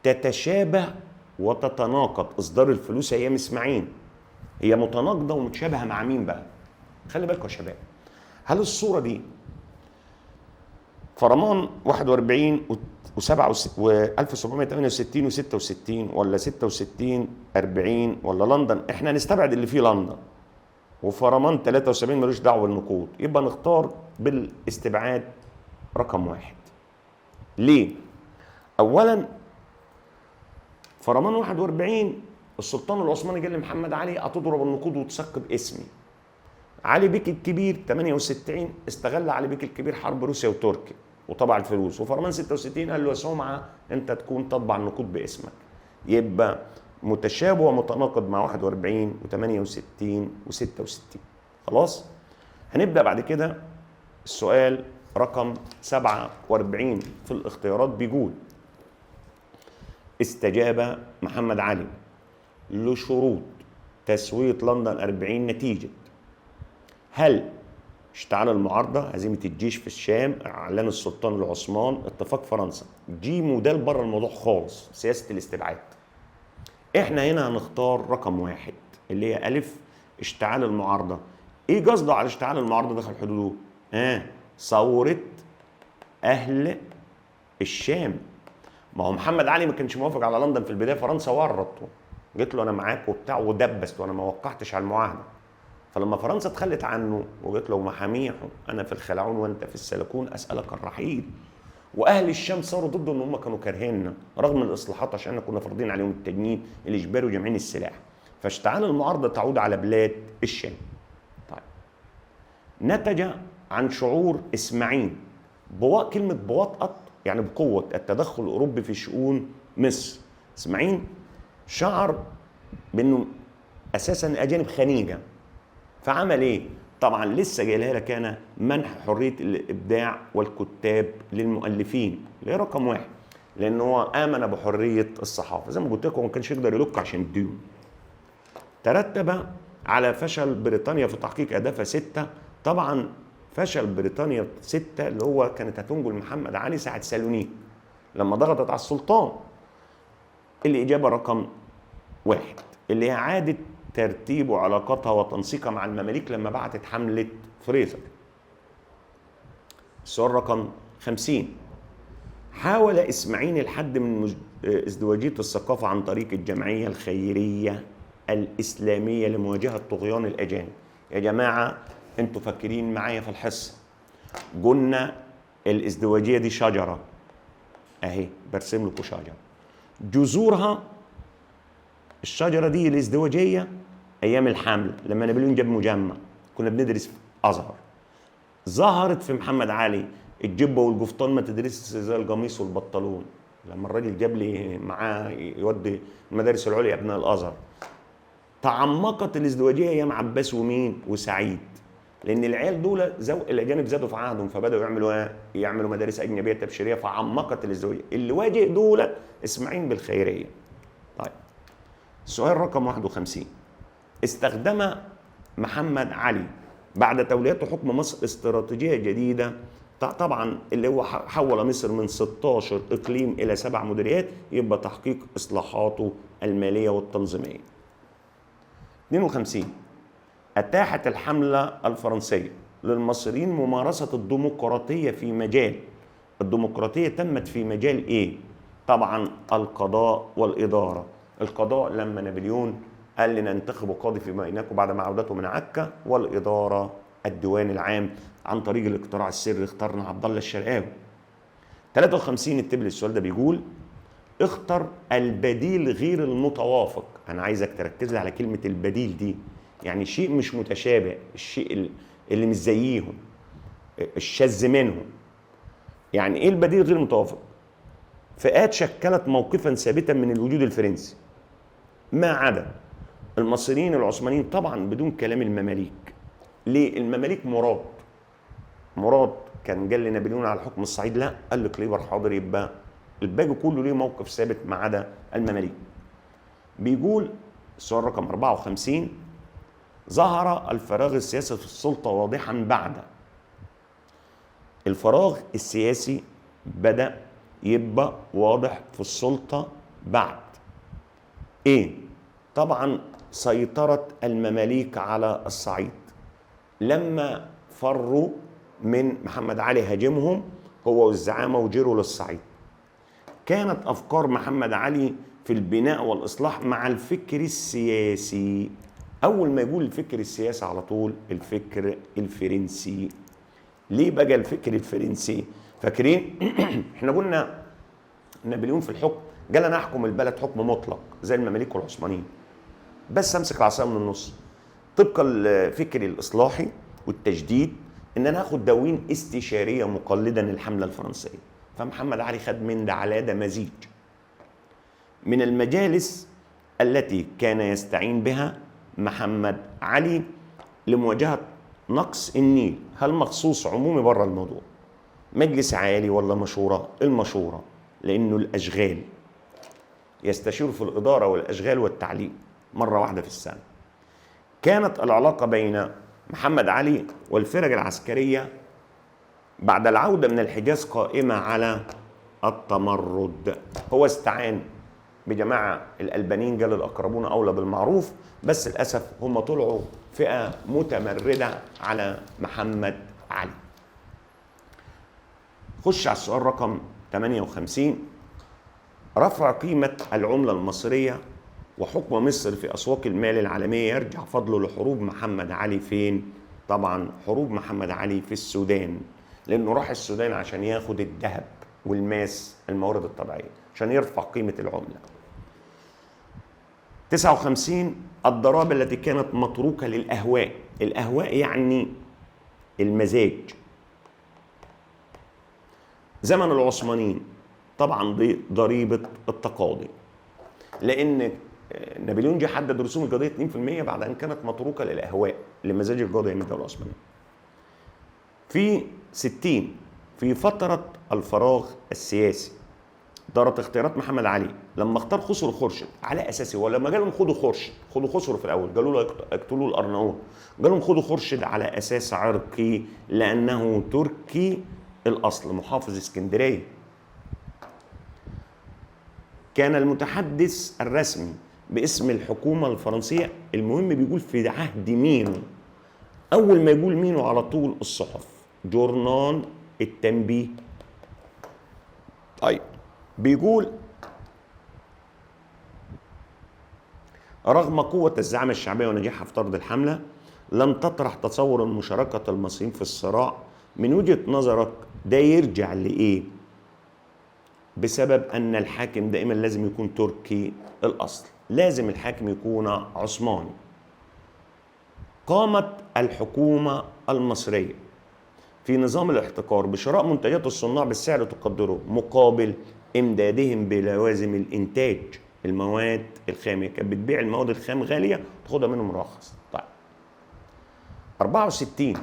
تتشابه وتتناقض. اصدار الفلوس ايام اسماعيل هي متناقضه ومتشابهه مع مين بقى؟ خلي بالكم يا شباب، هل الصوره دي فرمان 41 و1768 و66 ولا 66 40 ولا لندن؟ احنا هنستبعد اللي فيه لندن، وفرمان 73 ملوش دعوه بالنقود، يبقى نختار بالاستبعاد رقم 1. ليه؟ اولا فرمان 41 السلطان العثماني قال لمحمد علي هتضرب النقود وتثقب اسمي. علي بيك الكبير 68 استغل علي بيك الكبير حرب روسيا وتركيا وطبع الفلوس، وفرمان 66 قال له يا سمعه انت تكون تطبع النقود باسمك. يبقى متشابه ومتناقض مع 41 و68 و66. خلاص. هنبدا بعد كده السؤال رقم 47 في الاختيارات، بيقول استجاب محمد علي لشروط تسوية لندن 40 نتيجة: هل اشتعال المعارضة، هزيمة الجيش في الشام، اعلان السلطان العثمان، اتفاق فرنسا. جيم ودال بره الموضوع خالص، سياسة الاستبعاد. احنا هنا هنختار رقم واحد اللي هي ألف، اشتعال المعارضة. ايه قصده على اشتعال المعارضة داخل حدوده؟ ثورة أهل الشام. ما هو محمد علي ما كانش موافق على لندن في البداية، فرنسا ورطته، قلت له أنا معاك وبتاع ودبست وأنا ما وقعتش على المعاهدة. فلما فرنسا تخلت عنه وقلت له محاميحه أنا في الخلعون وأنت في السلكون أسألك الرحيل. وأهل الشام صاروا ضده إن هم كانوا كارهيننا رغم الإصلاحات عشان كنا فرضين عليهم التجنيد الإجباري وجامعين السلاح. فاشتعال المعارضة تعود على بلاد الشام. طيب، نتج عن شعور إسماعيل كلمة بوطأة يعني بقوة التدخل الأوروبي في شؤون مصر. إسماعيل شعر بأنه أساسا الأجانب خنيجة، فعمل إيه؟ طبعا لسه جايلها لك أنا منح حرية الإبداع والكتاب للمؤلفين، اللي رقم واحد، لأنه هو آمن بحرية الصحافة زي ما قلت لكم، ما كانش يقدر يلك عشان الديون. ترتب على فشل بريطانيا في تحقيق أهدافها 6. طبعا فشل بريطانيا 6 اللي هو كانت هتنجل محمد علي ساعة سالونيك لما ضغطت على السلطان. الإجابة رقم 1 اللي هي إعادة ترتيب علاقاتها وتنسيقها مع المماليك لما بعتت حملة فريزر. السؤال رقم 50: حاول إسماعيل الحد من ازدواجية الثقافة عن طريق الجمعية الخيرية الإسلامية لمواجهة طغيان الأجانب. يا جماعة انتوا فاكرين معايا في الحصة قلنا الازدواجية دي شجرة اهي، برسم لكم شجرة جذورها. الشجرة دي الازدواجية ايام الحمل لما نابليون جاب مجمع كنا بندرس في ازهر، ظهرت في محمد علي الجبة والقفطان ما تدرسش زي القميص والبنطلون لما الراجل جاب لي معاه يودي المدارس العليا ابناء الازهر. تعمقت الازدواجية ايام عباس ومين وسعيد، لان العيال دول الاجانب زادوا في عهدهم فبداوا يعملوا مدارس اجنبيه تبشيريه، فعمقت الازدواجيه. اللي واجه دول اسماعيل بالخيريه. طيب، السؤال رقم 51: استخدم محمد علي بعد توليته حكم مصر استراتيجيه جديده، طبعا اللي هو حول مصر من 16 اقليم الى 7 مديريات، يبقى تحقيق اصلاحاته الماليه والتنظيميه. 52: أتاحت الحملة الفرنسية للمصريين ممارسة الديمقراطية في مجال الديمقراطية تمت في مجال إيه؟ طبعا القضاء والإدارة. القضاء لما نابليون قال لنا انتخبوا قاضي فيما بينكم بعد ما عودته من عكا، والإدارة الديوان العام عن طريق الاقتراع السري اخترنا عبد الله الشرقاوي. 53 اكتب لي السؤال ده، بيقول اختر البديل غير المتوافق. أنا عايزك تركز لي على كلمة البديل دي، يعني شيء مش متشابه، الشيء اللي مش زيهم، الشاذ منهم. يعني ايه البديل غير متوافق؟ فئات شكلت موقفا ثابتا من الوجود الفرنسي ما عدا المصريين العثمانيين، طبعا بدون كلام المماليك. ليه؟ المماليك مراد كان قال لنابليون على حكم الصعيد لا، قال لكليبر حاضر، يبقى الباقي كله ليه موقف ثابت ما عدا المماليك. بيقول السؤال رقم 54: ظهر الفراغ السياسي في السلطة واضحا بعد الفراغ السياسي بدأ يبقى واضح في السلطة بعد ايه؟ طبعا سيطرة المماليك على الصعيد لما فروا من محمد علي هاجمهم هو والزعامة وجروا للصعيد. كانت أفكار محمد علي في البناء والإصلاح مع الفكر السياسي. أول ما يقول الفكر السياسي على طول الفكر الفرنسي. ليه بقى الفكر الفرنسي؟ فاكرين احنا قلنا نابليون في الحكم قال انا احكم البلد حكم مطلق زي المماليك والعثمانيين، بس امسك العصايه من النص طبقا الفكر الاصلاحي والتجديد، ان انا اخد دواوين استشاريه مقلدا للحمله الفرنسيه. فمحمد علي خد من ده على ده مزيج من المجالس التي كان يستعين بها محمد علي لمواجهه نقص النيل. هل مخصوص عمومي بره الموضوع، مجلس عالي ولا مشوره؟ المشوره، لانه الاشغال يستشير في الاداره والاشغال والتعليم مره واحده في السنه. كانت العلاقه بين محمد علي والفرق العسكريه بعد العوده من الحجاز قائمه على التمرد. هو استعان بجماعه الالبانيين، قال الاقربون اولى بالمعروف، بس للاسف هم طلعوا فئه متمرده على محمد علي. خش على السؤال رقم 58. رفع قيمة العملة المصرية وحكم مصر في أسواق المال العالمية يرجع فضله لحروب محمد علي فين؟ طبعا حروب محمد علي في السودان، لأنه راح السودان عشان ياخد الذهب والماس، الموارد الطبيعية، عشان يرفع قيمة العملة. 59. الضرائب التي كانت متروكة للأهواء. الأهواء يعني المزاج. زمن العثمانيين طبعا دي ضريبة التقاضي، لأن نابليون جه حدد رسوم القضية 2% بعد أن كانت متروكة للأهواء لمزاج القاضي من الدولة العثمانية. في 60. في فترة الفراغ السياسي دارت اختيارات محمد علي لما اختار خسرو خورشيد على اساسه، ولما قال لهم خدوا خورشيد، خدوا خسرو في الاول، قالوا له اقتلوا الارناؤوط، قال لهم خدوا خورشيد على اساس عرقي لانه تركي الاصل، محافظ اسكندريه. كان المتحدث الرسمي باسم الحكومه الفرنسيه، المهم بيقول في عهد مينو، اول ما يقول مينو على طول الصحف، جورنال التنبيه. طيب بيقول رغم قوة الزعامة الشعبية ونجاحها في طرد الحملة، لم تطرح تصور مشاركة المصريين في الصراع. من وجهة نظرك ده يرجع لإيه؟ بسبب أن الحاكم دائما لازم يكون تركي الأصل، لازم الحاكم يكون عثماني. قامت الحكومة المصرية في نظام الاحتكار بشراء منتجات الصناع بالسعر تقدره مقابل امدادهم بلوازم الانتاج، المواد الخام. كانت بتبيع المواد الخام غاليه تاخدها منهم مرخص. طيب 64.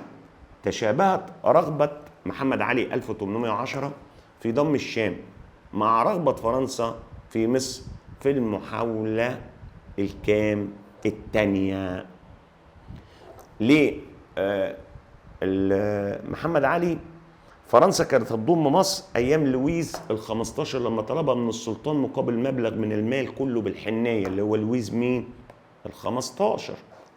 تشابهت رغبه محمد علي 1810 في ضم الشام مع رغبه فرنسا في مصر في المحاوله الكام الثانيه. ليه؟ محمد علي فرنسا كانت هتضم مصر ايام لويس ال15 لما طلبها من السلطان مقابل مبلغ من المال كله بالحنيه، اللي هو لويس مين؟ ال15،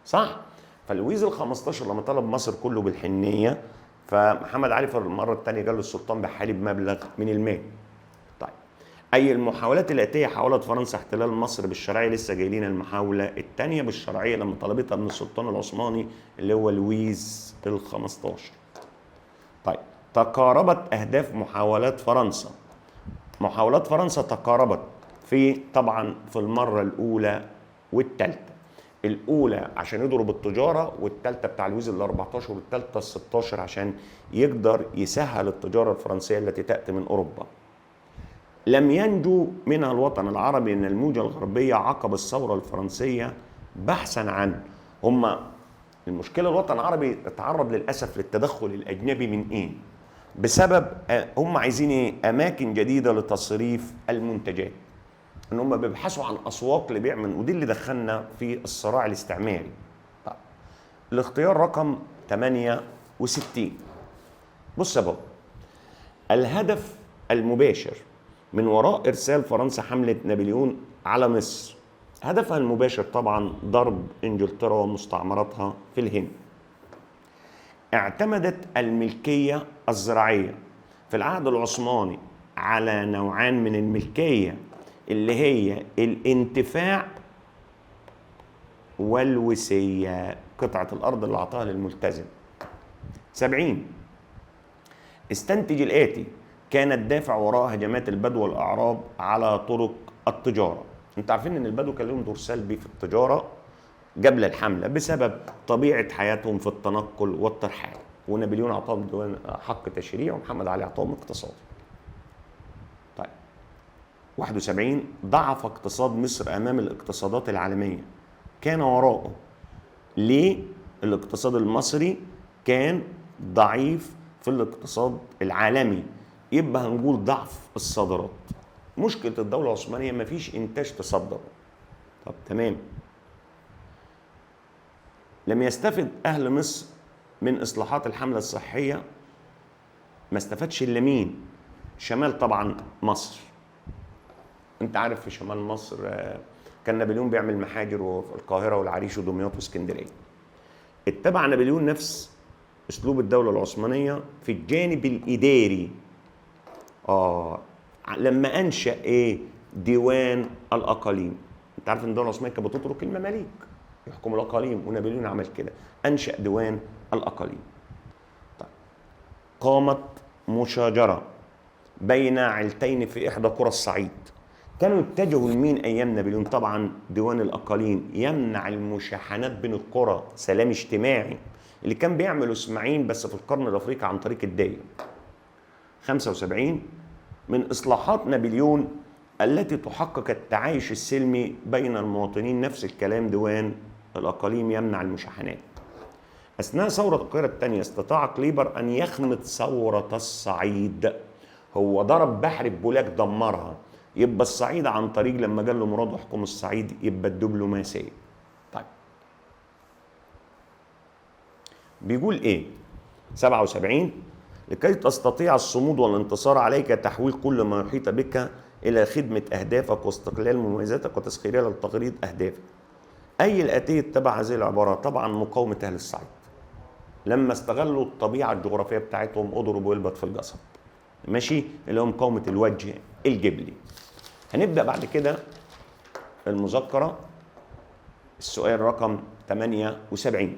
صح؟ فلويس ال15 لما طلب مصر كله بالحنيه، فمحمد علي في المره الثانيه قال للسلطان بحالي بمبلغ من المال. طيب اي المحاولات الاتيه حاولت فرنسا احتلال مصر بالشرعيه، لسه جايلين المحاوله الثانيه بالشرعيه لما طلبتها من السلطان العثماني اللي هو لويس ال15. طيب تقاربت أهداف محاولات فرنسا. محاولات فرنسا تقاربت في طبعا في المرة الأولى والثالثة. الأولى عشان يضرب التجارة، والثالثة بتاع لويس ال14، والثالثة ال16 عشان يقدر يسهل التجارة الفرنسية التي تأتي من أوروبا. لم ينجو منها الوطن العربي أن الموجة الغربية عقب الثورة الفرنسية بحثا عن المشكلة الوطن العربي اتعرض للأسف للتدخل الأجنبي من إيه؟ بسبب هم عايزين إيه؟ أماكن جديدة لتصريف المنتجات. إن هم بيبحثوا عن أسواق لبيع ودي اللي دخلنا في الصراع الاستعماري. طيب الاختيار رقم 68. بص يا بابا، الهدف المباشر من وراء إرسال فرنسا حملة نابليون على مصر، هدفها المباشر طبعا ضرب انجلترا ومستعمراتها في الهند. اعتمدت الملكية الزراعية في العهد العثماني على نوعان من الملكية، اللي هي الانتفاع والوصية، قطعة الأرض اللي أعطاها للملتزم. 70. استنتج الآتي: كان الدافع وراء هجمات البدو والأعراب على طرق التجارة. انتوا عارفين ان البدو كان لهم دور سلبي في التجاره، قبل الحملة بسبب طبيعة حياتهم في التنقل والترحال، ونابليون أعطاهم ديوان حق تشريع ومحمد علي أعطاهم اقتصادي. طيب 71 ضعف اقتصاد مصر أمام الاقتصادات العالمية، كان وراءه. ليه الاقتصاد المصري كان ضعيف في الاقتصاد العالمي؟ يبقى هنقول ضعف الصادرات. مشكلة الدولة العثمانية مفيش إنتاج تصدر. طب تمام. لم يستفد أهل مصر من إصلاحات الحملة الصحية، ما استفادش إلا مين؟ شمال طبعا مصر. أنت عارف في شمال مصر كان نابليون بيعمل محاجر في القاهرة والعريش ودمياط واسكندرية. اتبع نابليون نفس أسلوب الدولة العثمانية في الجانب الإداري. لما أنشأ ديوان الأقاليم. أنت عارف إن الدولة العثمانية كانت بتترك المماليك يحكموا الأقاليم، ونابليون عمل كده، أنشأ ديوان الأقاليم. طيب. قامت مشاجرة بين عيلتين في إحدى قرى الصعيد. كانوا يتجهوا لمين أيام نابليون؟ طبعا ديوان الأقاليم يمنع المشاحنات بين القرى، سلام اجتماعي، اللي كان بيعمله إسماعيل بس في القرن الأفريقي عن طريق الداية. 75 من إصلاحات نابليون التي تحقق التعايش السلمي بين المواطنين، نفس الكلام، ديوان الأقاليم يمنع المشاحنات. أثناء ثورة القاهرة الثانية استطاع كليبر أن يخمد ثورة الصعيد. هو ضرب بحر البولاك دمرها. يبقى الصعيد عن طريق لما قال له مراد احكم الصعيد يبقى الدبلوماسية. طيب بيقول 77 لكي تستطيع الصمود والانتصار عليك تحويل كل ما يحيط بك إلى خدمة أهدافك واستقلال مميزاتك وتسخيرها لتغريد أهدافك. أي الآتية تبع هذه العبارة؟ طبعا مقاومة أهل الصعيد لما استغلوا الطبيعة الجغرافية بتاعتهم قدروا بيلبط في القصب، ماشي، اللي هو مقاومة الوجه الجبلي. هنبدأ بعد كده المذكرة. السؤال رقم 78.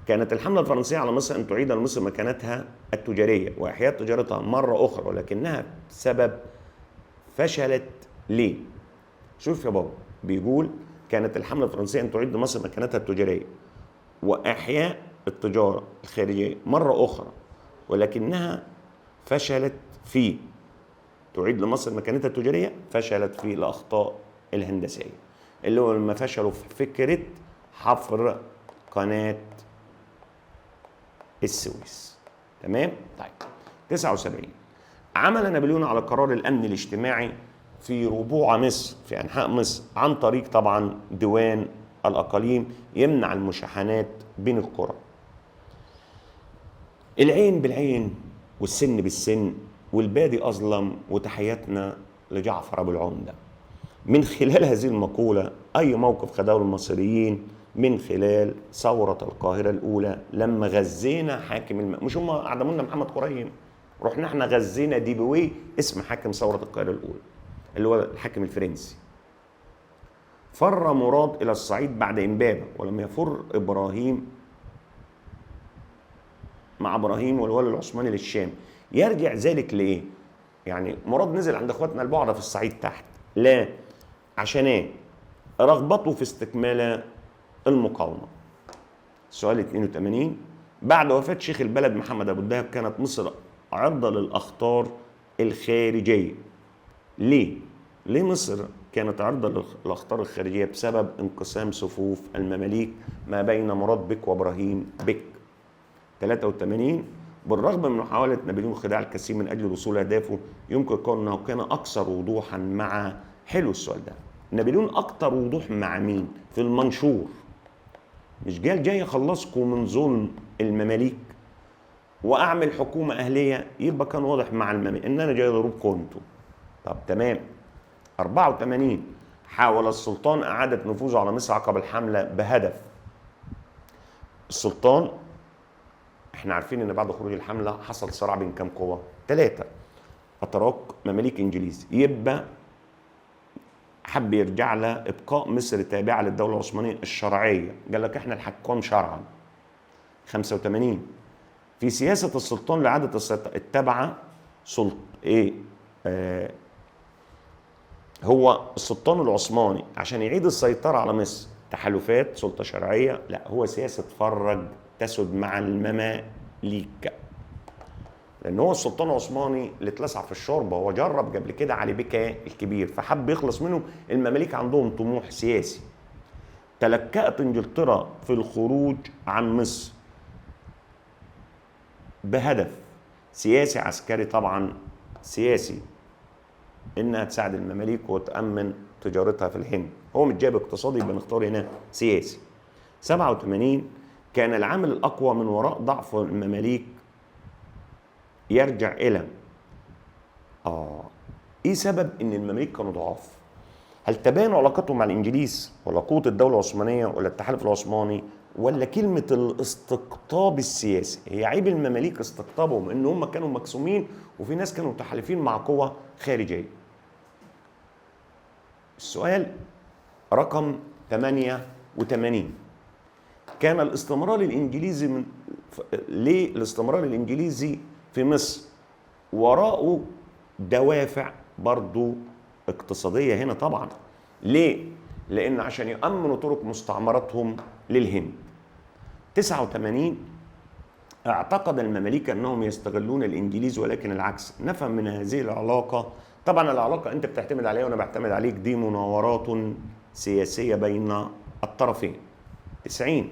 كانت الحملة الفرنسية على مصر أن تعيد لمصر مكانتها التجارية وإحياء تجارتها مرة أخرى، ولكنها بسبب فشلت. ليه؟ شوف يا بابا، بيقول كانت الحملة الفرنسية أن تعيد لمصر مكانتها التجارية وإحياء التجارة الخارجية مرة أخرى، ولكنها فشلت في تعيد لمصر مكانتها التجارية، فشلت في الأخطاء الهندسية، اللي هو لما فشلوا في فكرة حفر قناة السويس. تمام؟ طيب 79 عمل نابليون على قرار الأمن الاجتماعي في ربوع مصر في أنحاء مصر عن طريق طبعا ديوان الأقاليم يمنع المشاحنات بين القرى. العين بالعين والسن بالسن والبادي أظلم، وتحياتنا لجعفر أبو العمدة. من خلال هذه المقولة أي موقف خداه المصريين من خلال ثورة القاهرة الأولى لما غزينا حاكم مش هم أعدموا لنا محمد قريم، رحنا احنا غزينا دي بوي اسم حاكم ثورة القاهرة الأولى اللي هو الحاكم الفرنسي. فر مراد إلى الصعيد بعد إمبابة، ولم يفر إبراهيم مع إبراهيم والولي العثماني للشام. يرجع ذلك لإيه؟ يعني مراد نزل عند إخواتنا البعضة في الصعيد تحت، لا، عشان إيه؟ رغبته في استكمال المقاومة. سؤال 82 بعد وفاة شيخ البلد محمد أبو الدهب كانت مصر عرضة للأخطار الخارجية. ليه؟ ليه مصر كانت عرضة للأخطار الخارجية؟ بسبب انقسام صفوف المماليك ما بين مراد بك وإبراهيم بك. 83 بالرغم من محاولة نابليون خداع الكثير من أجل الوصول أهدافه، يمكن القول أنه كان أكثر وضوحا مع، حلو السؤال ده، نابليون أكثر وضوح مع مين؟ في المنشور. مش جاي أخلصكم من ظلم المماليك وأعمل حكومة أهلية، يبقى كان واضح مع المماليك إن أنا جاي أضربكم أنتوا. طب تمام. 84 حاول السلطان إعادة نفوذه على مصر عقب الحملة بهدف. السلطان احنا عارفين ان بعد خروج الحمله حصل صراع بين كام قوه؟ 3 اتراك مماليك انجليز، يبقى حب يرجع لها ابقاء مصر تابعه للدوله العثمانيه الشرعيه، قال لك احنا الحكام شرعا. 85 في سياسه السلطان لاعاده السيطره اتبع هو السلطان العثماني عشان يعيد السيطره على مصر تحالفات سلطه شرعيه، لا هو سياسه فرج تسد مع المماليك. لان هو السلطان العثماني اللي اتلسع في الشوربه، هو جرب قبل كده علي بيكا الكبير فحب يخلص منه. المماليك عندهم طموح سياسي. تلكأت انجلترا في الخروج عن مصر بهدف سياسي عسكري، طبعا سياسي انها تساعد المماليك وتأمن تجارتها في الهند. هو مش جايب اقتصادي، يبقى نختار هنا سياسي. 87 كان العامل الاقوى من وراء ضعف المماليك يرجع الى ايه سبب ان المماليك كانوا ضعاف؟ هل تباين علاقتهم مع الانجليز، ولا قوه الدوله العثمانيه، ولا التحالف العثماني، ولا كلمه الاستقطاب السياسي؟ هي عيب المماليك استقطابهم ان هم كانوا مكسومين وفي ناس كانوا متحالفين مع قوى خارجيه. السؤال رقم 88. كان الاستمرار الانجليزي ليه الاستمرار الانجليزي في مصر وراءه دوافع برضو اقتصادية هنا طبعا. ليه؟ لأن عشان يأمنوا طرق مستعمرتهم للهند. 89 اعتقد المماليك أنهم يستغلون الإنجليز، ولكن العكس. نفهم من هذه العلاقة، طبعا العلاقة أنت بتعتمد عليها وأنا بعتمد عليك، دي مناورات سياسية بين الطرفين. 90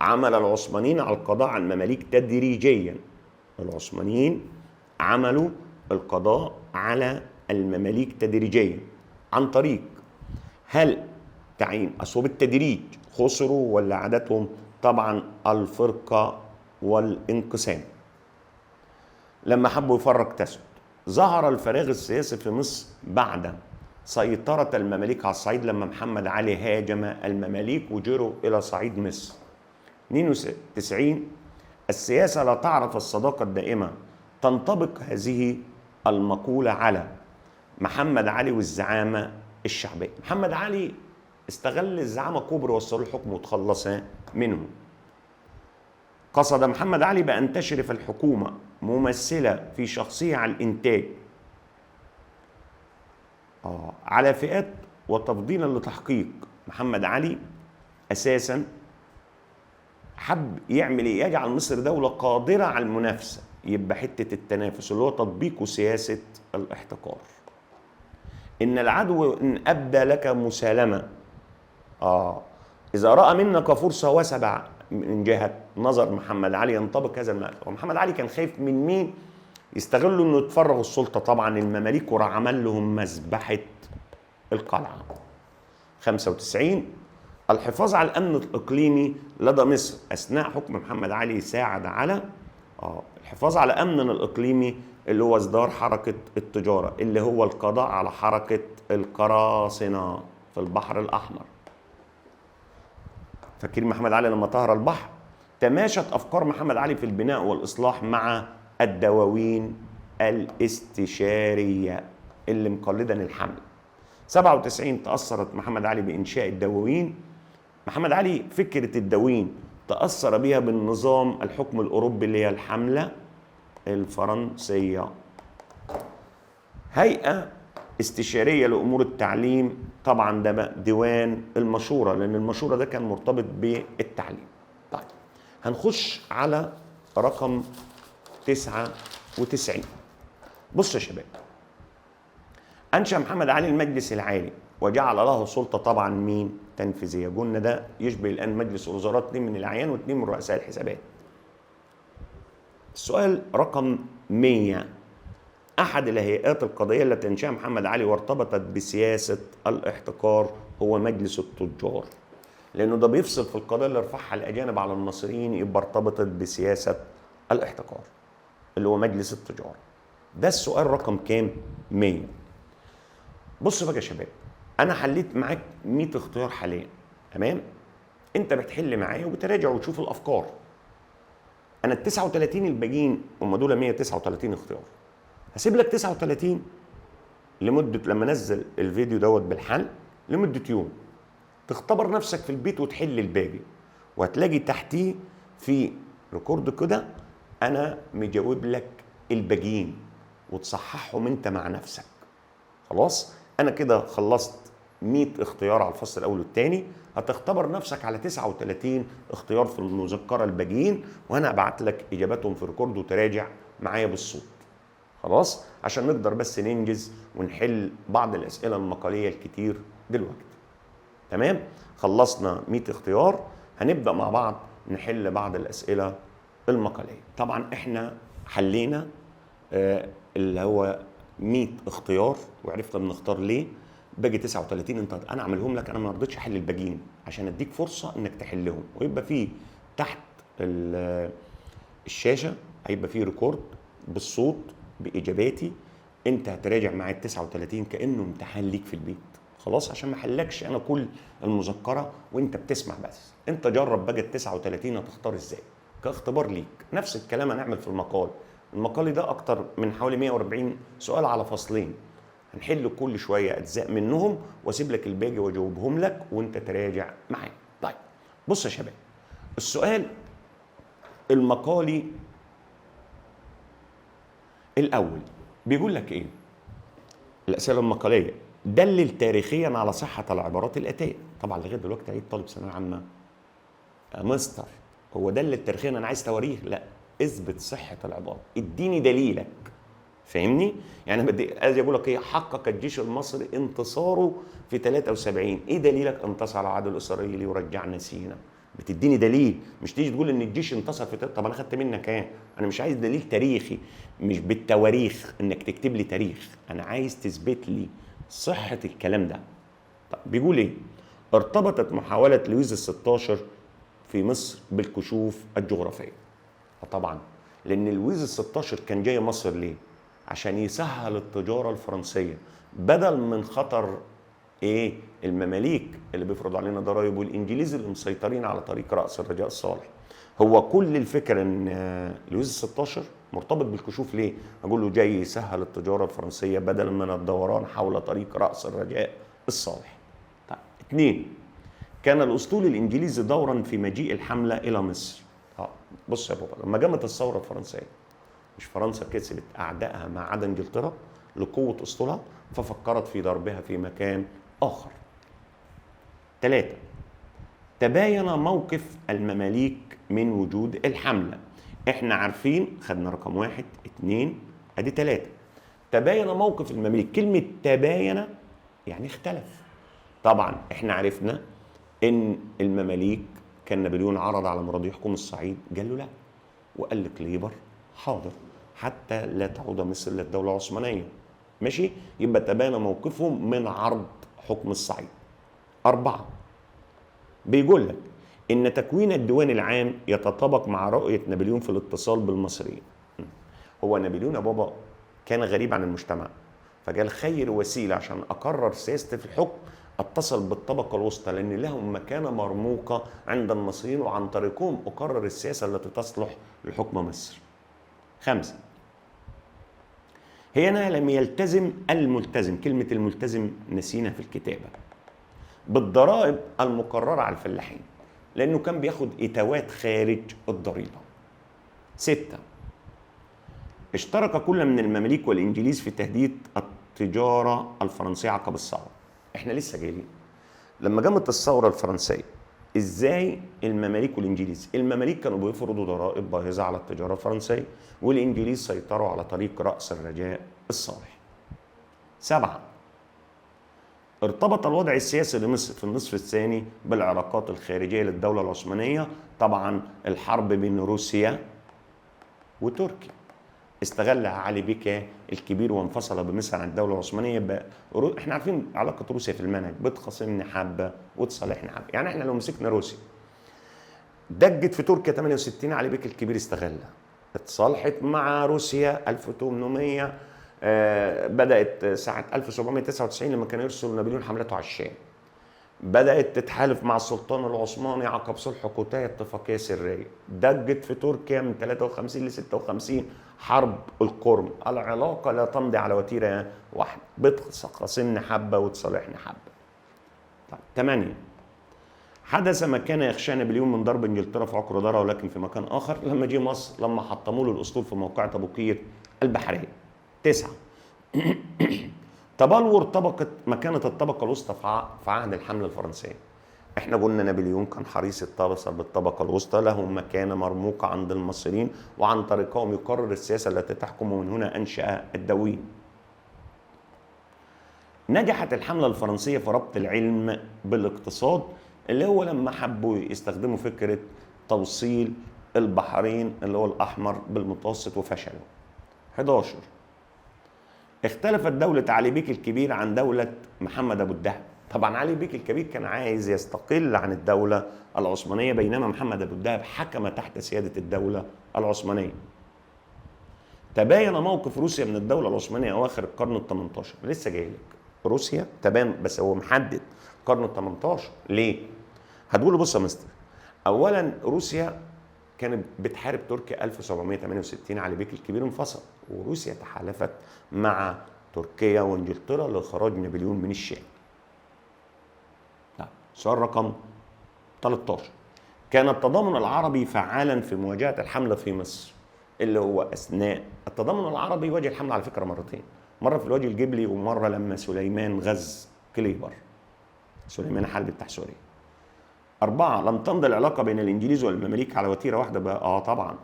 عمل العثمانيين على القضاء على المماليك تدريجيا. العثمانيين عملوا القضاء على المماليك تدريجيا عن طريق هل تعيين أصوب التدريج خسروا ولا عادتهم؟ طبعا الفرقة والانقسام. لما حبوا يفرق تسد. ظهر الفراغ السياسي في مصر بعد سيطرة المماليك على الصعيد، لما محمد علي هاجم المماليك وجروا إلى صعيد مصر. 92 السياسة لا تعرف الصداقة الدائمة. تنطبق هذه المقولة على محمد علي والزعامة الشعبية. محمد علي استغل الزعامة كبرى وصلوا الحكم وتخلص منه. قصد محمد علي بأن تشرف الحكومة ممثلة في شخصية على الإنتاج على فئات، وتفضيلا لتحقيق محمد علي أساسا حب يعمل ايه؟ يجعل مصر دولة قادرة على المنافسة. يبقى حتة التنافس اللي هو تطبيق سياسة الاحتكار. إن العدو إن أبدى لك مسالمة إذا رأى منك فرصة وسبع من جهة نظر محمد علي ينطبق هذا المعنى. ومحمد علي كان خايف من مين؟ يستغلوا إنه يتفرغوا السلطة طبعا المماليك، وراح عمل لهم مذبحة القلعة. 95 الحفاظ على الأمن الإقليمي لدى مصر أثناء حكم محمد علي ساعد على الحفاظ على أمننا الإقليمي، اللي هو إصدار حركة التجارة، اللي هو القضاء على حركة القراصنة في البحر الأحمر. فاكرين محمد علي لما طهر البحر؟ تماشت أفكار محمد علي في البناء والإصلاح مع الدواوين الاستشارية اللي مقلدا الحمل. 97 تأثرت محمد علي بإنشاء الدواوين. محمد علي فكرة الدواوين تأثر بها بالنظام الحكم الأوروبي اللي هي الحملة الفرنسية. هيئة استشارية لأمور التعليم، طبعا ده ديوان المشورة، لأن المشورة ده كان مرتبط بالتعليم. طيب هنخش على رقم 99. بص يا شباب، أنشأ محمد علي المجلس العالي وجعل له سلطة طبعا مين؟ تنفيذية. قلنا ده يشبه الآن مجلس الوزراء، 2 من الأعيان و2 من رؤساء الحسابات. السؤال رقم 100. أحد الهيئات القضائية التي أنشأها محمد علي وارتبطت بسياسة الاحتكار هو مجلس التجار، لأنه ده بيفصل في القضايا اللي رفعها الأجانب على المصريين، يبقى ارتبطت بسياسة الاحتكار اللي هو مجلس التجار. ده السؤال رقم كام؟ 100. بص بقى يا شباب، أنا حليت معاك 100 اختيار حاليا، تمام؟ أنت بتحل معايا وبتراجع وتشوف الأفكار. أنا ال 39 الباقيين هم دول 139 اختيار. هسيب لك 39 لمدة لما انزل الفيديو دوت بالحل لمدة يوم، تختبر نفسك في البيت وتحل الباقي، وهتلاقي تحتيه في ريكورد كده انا مجاوب لك الباقيين وتصححهم انت مع نفسك. خلاص انا كده خلصت 100 اختيار على الفصل الاول والثاني، هتختبر نفسك على 39 اختيار في المذكره الباقيين، وانا ابعت لك اجاباتهم في ريكورد وتراجع معايا بالصوت. خلاص، عشان نقدر بس ننجز ونحل بعض الاسئله المقاليه الكتير دلوقتي. تمام؟ خلصنا 100 اختيار، هنبدا مع بعض نحل بعض الاسئله المقاليه. طبعا احنا حلينا اللي هو 100 اختيار وعرفنا بنختار ليه. باقي 39 انا اعملهم لك، انا ما رضيتش احل الباقيين عشان اديك فرصه انك تحلهم، ويبقى في تحت الشاشه هيبقى في ريكورد بالصوت باجاباتي، انت هتراجع معايا ال 39 كانه امتحان ليك في البيت. خلاص، عشان ما احلكش انا كل المذكره وانت بتسمع بس. انت جرب بقى ال 39 هتختار ازاي كاختبار ليك. نفس الكلام هنعمل في المقال ده اكتر من حوالي 140 سؤال على فصلين، هنحل كل شويه اجزاء منهم واسيب لك الباقي واجاوبهم لك وانت تراجع معايا. طيب بص يا شباب، السؤال المقالي الاول بيقول لك ايه؟ الاسئله المقاليه: دلل تاريخيا على صحه العبارات الاتيه. طبعا لغايه دلوقتي عيد طالب ثانويه عامه يا مستر، هو دلل تاريخيا انا عايز تواريخ؟ لا، اثبت صحه العباره، اديني دليلك. فاهمني؟ يعني بدي اجي اقول لك ايه؟ حقق الجيش المصري انتصاره في 73. ايه دليلك؟ انتصر على العدو الاسرائيلي ورجعنا سينا. بتديني دليل، مش تيجي تقول ان الجيش انتصر في طب انا خدت منك ايه؟ انا مش عايز دليل تاريخي، مش بالتواريخ انك تكتب لي تاريخ، انا عايز تثبت لي صحه الكلام ده. طب بيقول ايه؟ ارتبطت محاوله لويس ال16 في مصر بالكشوف الجغرافيه. طبعا لان لويس ال16 كان جاي مصر ليه؟ عشان يسهل التجاره الفرنسيه، بدل من خطر ايه؟ المماليك اللي بيفرضوا علينا ضرائب، والانجليز اللي مسيطرين على طريق راس الرجاء الصالح. هو كل الفكره ان لويس ال16 مرتبط بالكشوف ليه؟ اقول له جاي يسهل التجاره الفرنسيه بدل من الدوران حول طريق راس الرجاء الصالح. طيب 2، كان الاسطول الانجليزي دورا في مجيء الحمله الى مصر. بص يا بابا، لما قامت الثوره الفرنسيه، مش فرنسا كسبت اعدائها ما عدا انجلترا لقوه اسطولها، ففكرت في ضربها في مكان اخر. 3، تباين موقف المماليك من وجود الحمله. احنا عارفين، خدنا رقم 1 2 ادي 3. تباين موقف المماليك، كلمه تباين يعني اختلف. طبعا احنا عرفنا ان المماليك كان نابليون عرض على مراد يحكم الصعيد، قال له لا، وقال لكليبر حاضر حتى لا تعود مصر للدوله العثمانيه. ماشي، يبقى تباين موقفهم من عرض حكم الصعيد. 4، بيقول لك ان تكوين الديوان العام يتطابق مع رؤيه نابليون في الاتصال بالمصريين. هو نابليون يا بابا كان غريب عن المجتمع، فقال خير وسيله عشان اقرر سياستي في الحكم اتصل بالطبقه الوسطى، لان لهم مكانه مرموقه عند المصريين وعن طريقهم اقرر السياسه التي تصلح لحكم مصر. 5، هنا لم يلتزم الملتزم، كلمه الملتزم نسينا في الكتابه، بالضرائب المقرره على الفلاحين، لانه كان بياخد اتاوات خارج الضريبه. 6، اشترك كل من المماليك والانجليز في تهديد التجاره الفرنسيه عقب الثوره. احنا لسه جايين لما قامت الثوره الفرنسيه، ازاي المماليك والانجليز؟ المماليك كانوا بيفرضوا ضرائب باهظه على التجاره الفرنسيه، والانجليز سيطروا على طريق راس الرجاء الصالح. 7، ارتبط الوضع السياسي لمصر في النصف الثاني بالعلاقات الخارجيه للدوله العثمانيه. طبعا الحرب بين روسيا وتركيا استغلها علي بيكا الكبير وانفصل بمصر عن الدوله العثمانيه. احنا عارفين علاقه روسيا في المنهج، بتخاصمني حبه وتصالحني حبه. يعني احنا لو مسكنا روسيا دجت في تركيا 68، علي بيكا الكبير استغلها، اتصالحت مع روسيا 1800، بدات ساعه 1799 لما كان يرسل نابليون حملته على الشام، بدات تتحالف مع السلطان العثماني عقب صلح قوتاي اتفاقيه سريه، دجت في تركيا من 53 ل 56 حرب القرم. العلاقه لا تمضي على وتيره واحده، بتخاصمني حبه وتصالحني حبه. طيب 8، حدث ما كان يخشى نابليون من ضرب انجلترا في عقر دارها ولكن في مكان اخر لما جه مصر، لما حطموا له الاسطول في موقعة ابو قير البحريه. 9، تبلور مكانة الطبقة الوسطى في عهد الحملة الفرنسية. احنا قلنا نابليون كان حريص التواصل بالطبقة الوسطى، لهم مكانة مرموقة عند المصريين، وعن طريقهم يقرر السياسة التي تحكم، ومن هنا أنشأ الدواوين. نجحت الحملة الفرنسية في ربط العلم بالاقتصاد، اللي هو لما حبوا يستخدموا فكرة توصيل البحرين اللي هو الأحمر بالمتوسط وفشلوا. 11 اختلفت دولة علي بيك الكبير عن دولة محمد أبو الدهب. طبعا علي بيك الكبير كان عايز يستقل عن الدولة العثمانية، بينما محمد أبو الدهب حكم تحت سيادة الدولة العثمانية. تباين موقف روسيا من الدولة العثمانية أواخر القرن ال 18. لسه جاي لك روسيا تبان، بس هو محدد القرن ال 18 ليه؟ هتقولوا بص يا مستر، أولا روسيا كانت بتحارب تركيا 1768، علي بيك الكبير انفصل، وروسيا تحالفت مع تركيا وانجلترا لإخراج نابليون من الشام. سؤال رقم 13 كان التضامن العربي فعالا في مواجهة الحملة في مصر، اللي هو أثناء التضامن العربي واجه الحملة على فكرة مرتين، مرة في الوادي الجبلي ومرة لما سليمان غز كليبر، سليمان حلب بتاع سوريا. 4 لم تمضي العلاقة بين الإنجليز والمماليك على وتيرة واحدة بقى. طبعا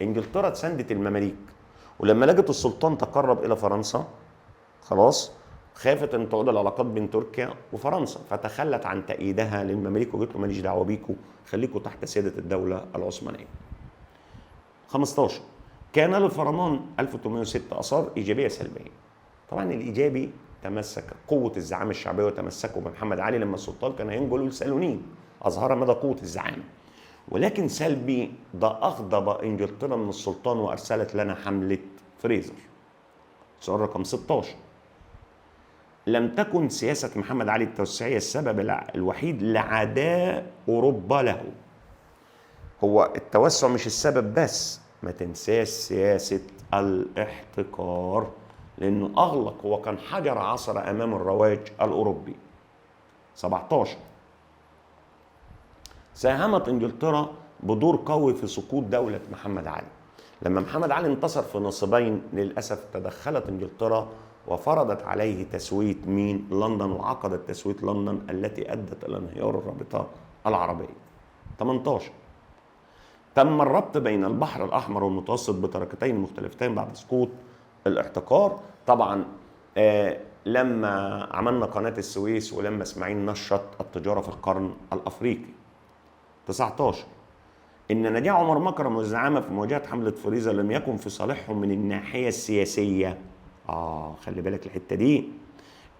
إنجلترا تساندت المماليك، ولما لقت السلطان تقرب إلى فرنسا خلاص خافت ان تعود العلاقات بين تركيا وفرنسا، فتخلت عن تأييدها للمماليك وقالت له ماليش دعوه بيكم، خليكم تحت سياده الدوله العثمانيه. 15 كان للفرمان 1806 اثار ايجابيه سلبيه. طبعا الايجابي تمسك قوه الزعامه الشعبيه وتمسكوا بمحمد علي لما السلطان كان هينقلوا لسالونين، اظهر مدى قوه الزعامه. ولكن سلبي ده اغضب انجلترا من السلطان وارسلت لنا حمله فريزر. سؤال رقم 16 لم تكن سياسة محمد علي التوسعية السبب الوحيد لعداء أوروبا له. هو التوسع مش السبب بس، ما تنساش سياسة الاحتكار، لأنه أغلق، هو كان حجر عثرة أمام الرواج الأوروبي. 17 ساهمت إنجلترا بدور قوي في سقوط دولة محمد علي. لما محمد علي انتصر في نصيبين للأسف تدخلت إنجلترا وفرضت عليه تسوية مين؟ لندن، وعقدت تسوية لندن التي أدت إلى انهيار الرابطة العربية. 18 تم الربط بين البحر الأحمر والمتوسط بطريقتين مختلفتين بعد سقوط الاحتكار. طبعا لما عملنا قناة السويس ولما اسماعيل نشط التجارة في القرن الأفريقي. 19 إن نجاح عمر مكرم والزعامة في مواجهة حملة فريزر لم يكن في صالحهم من الناحية السياسية. خلي بالك الحتة دي،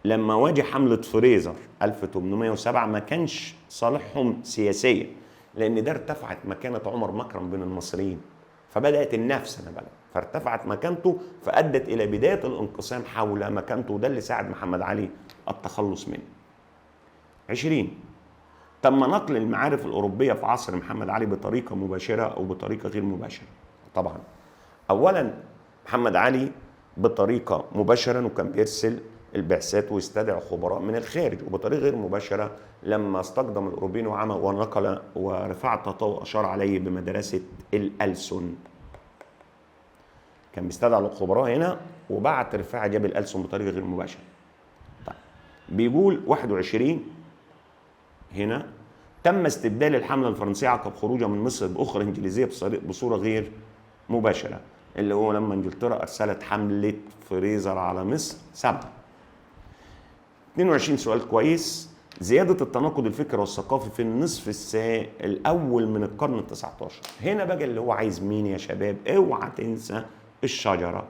لما واجه حملة فريزر 1807 ما كانش صالحهم سياسيا، لأن ده ارتفعت مكانة عمر مكرم بين المصريين، فبدأت النفسنة بقى، فارتفعت مكانته، فأدت إلى بداية الانقسام حول مكانته، وده اللي ساعد محمد علي التخلص منه. 20 تم نقل المعارف الأوروبية في عصر محمد علي بطريقة مباشرة أو بطريقة غير مباشرة. طبعا أولا محمد علي بطريقة مباشرة وكان بيرسل البعثات ويستدعي خبراء من الخارج، وبطريقة غير مباشرة لما استقدم الأوروبيين وعمل ونقل ورفع التطور أشار عليه بمدرسة الألسن. كان بيستدعي الخبراء هنا وبعت رفاعة جاب الألسن بطريقة غير مباشرة. طيب بيقول 21 هنا تم استبدال الحملة الفرنسية عقب خروجها من مصر بأخرى إنجليزية بصورة غير مباشرة، اللي هو لما انجلترا ارسلت حمله فريزر على مصر 7. 22 سؤال كويس. زياده التناقض الفكري والثقافي في النصف الاول من القرن ال19. هنا بقى اللي هو عايز مين يا شباب؟ اوعى تنسى الشجره،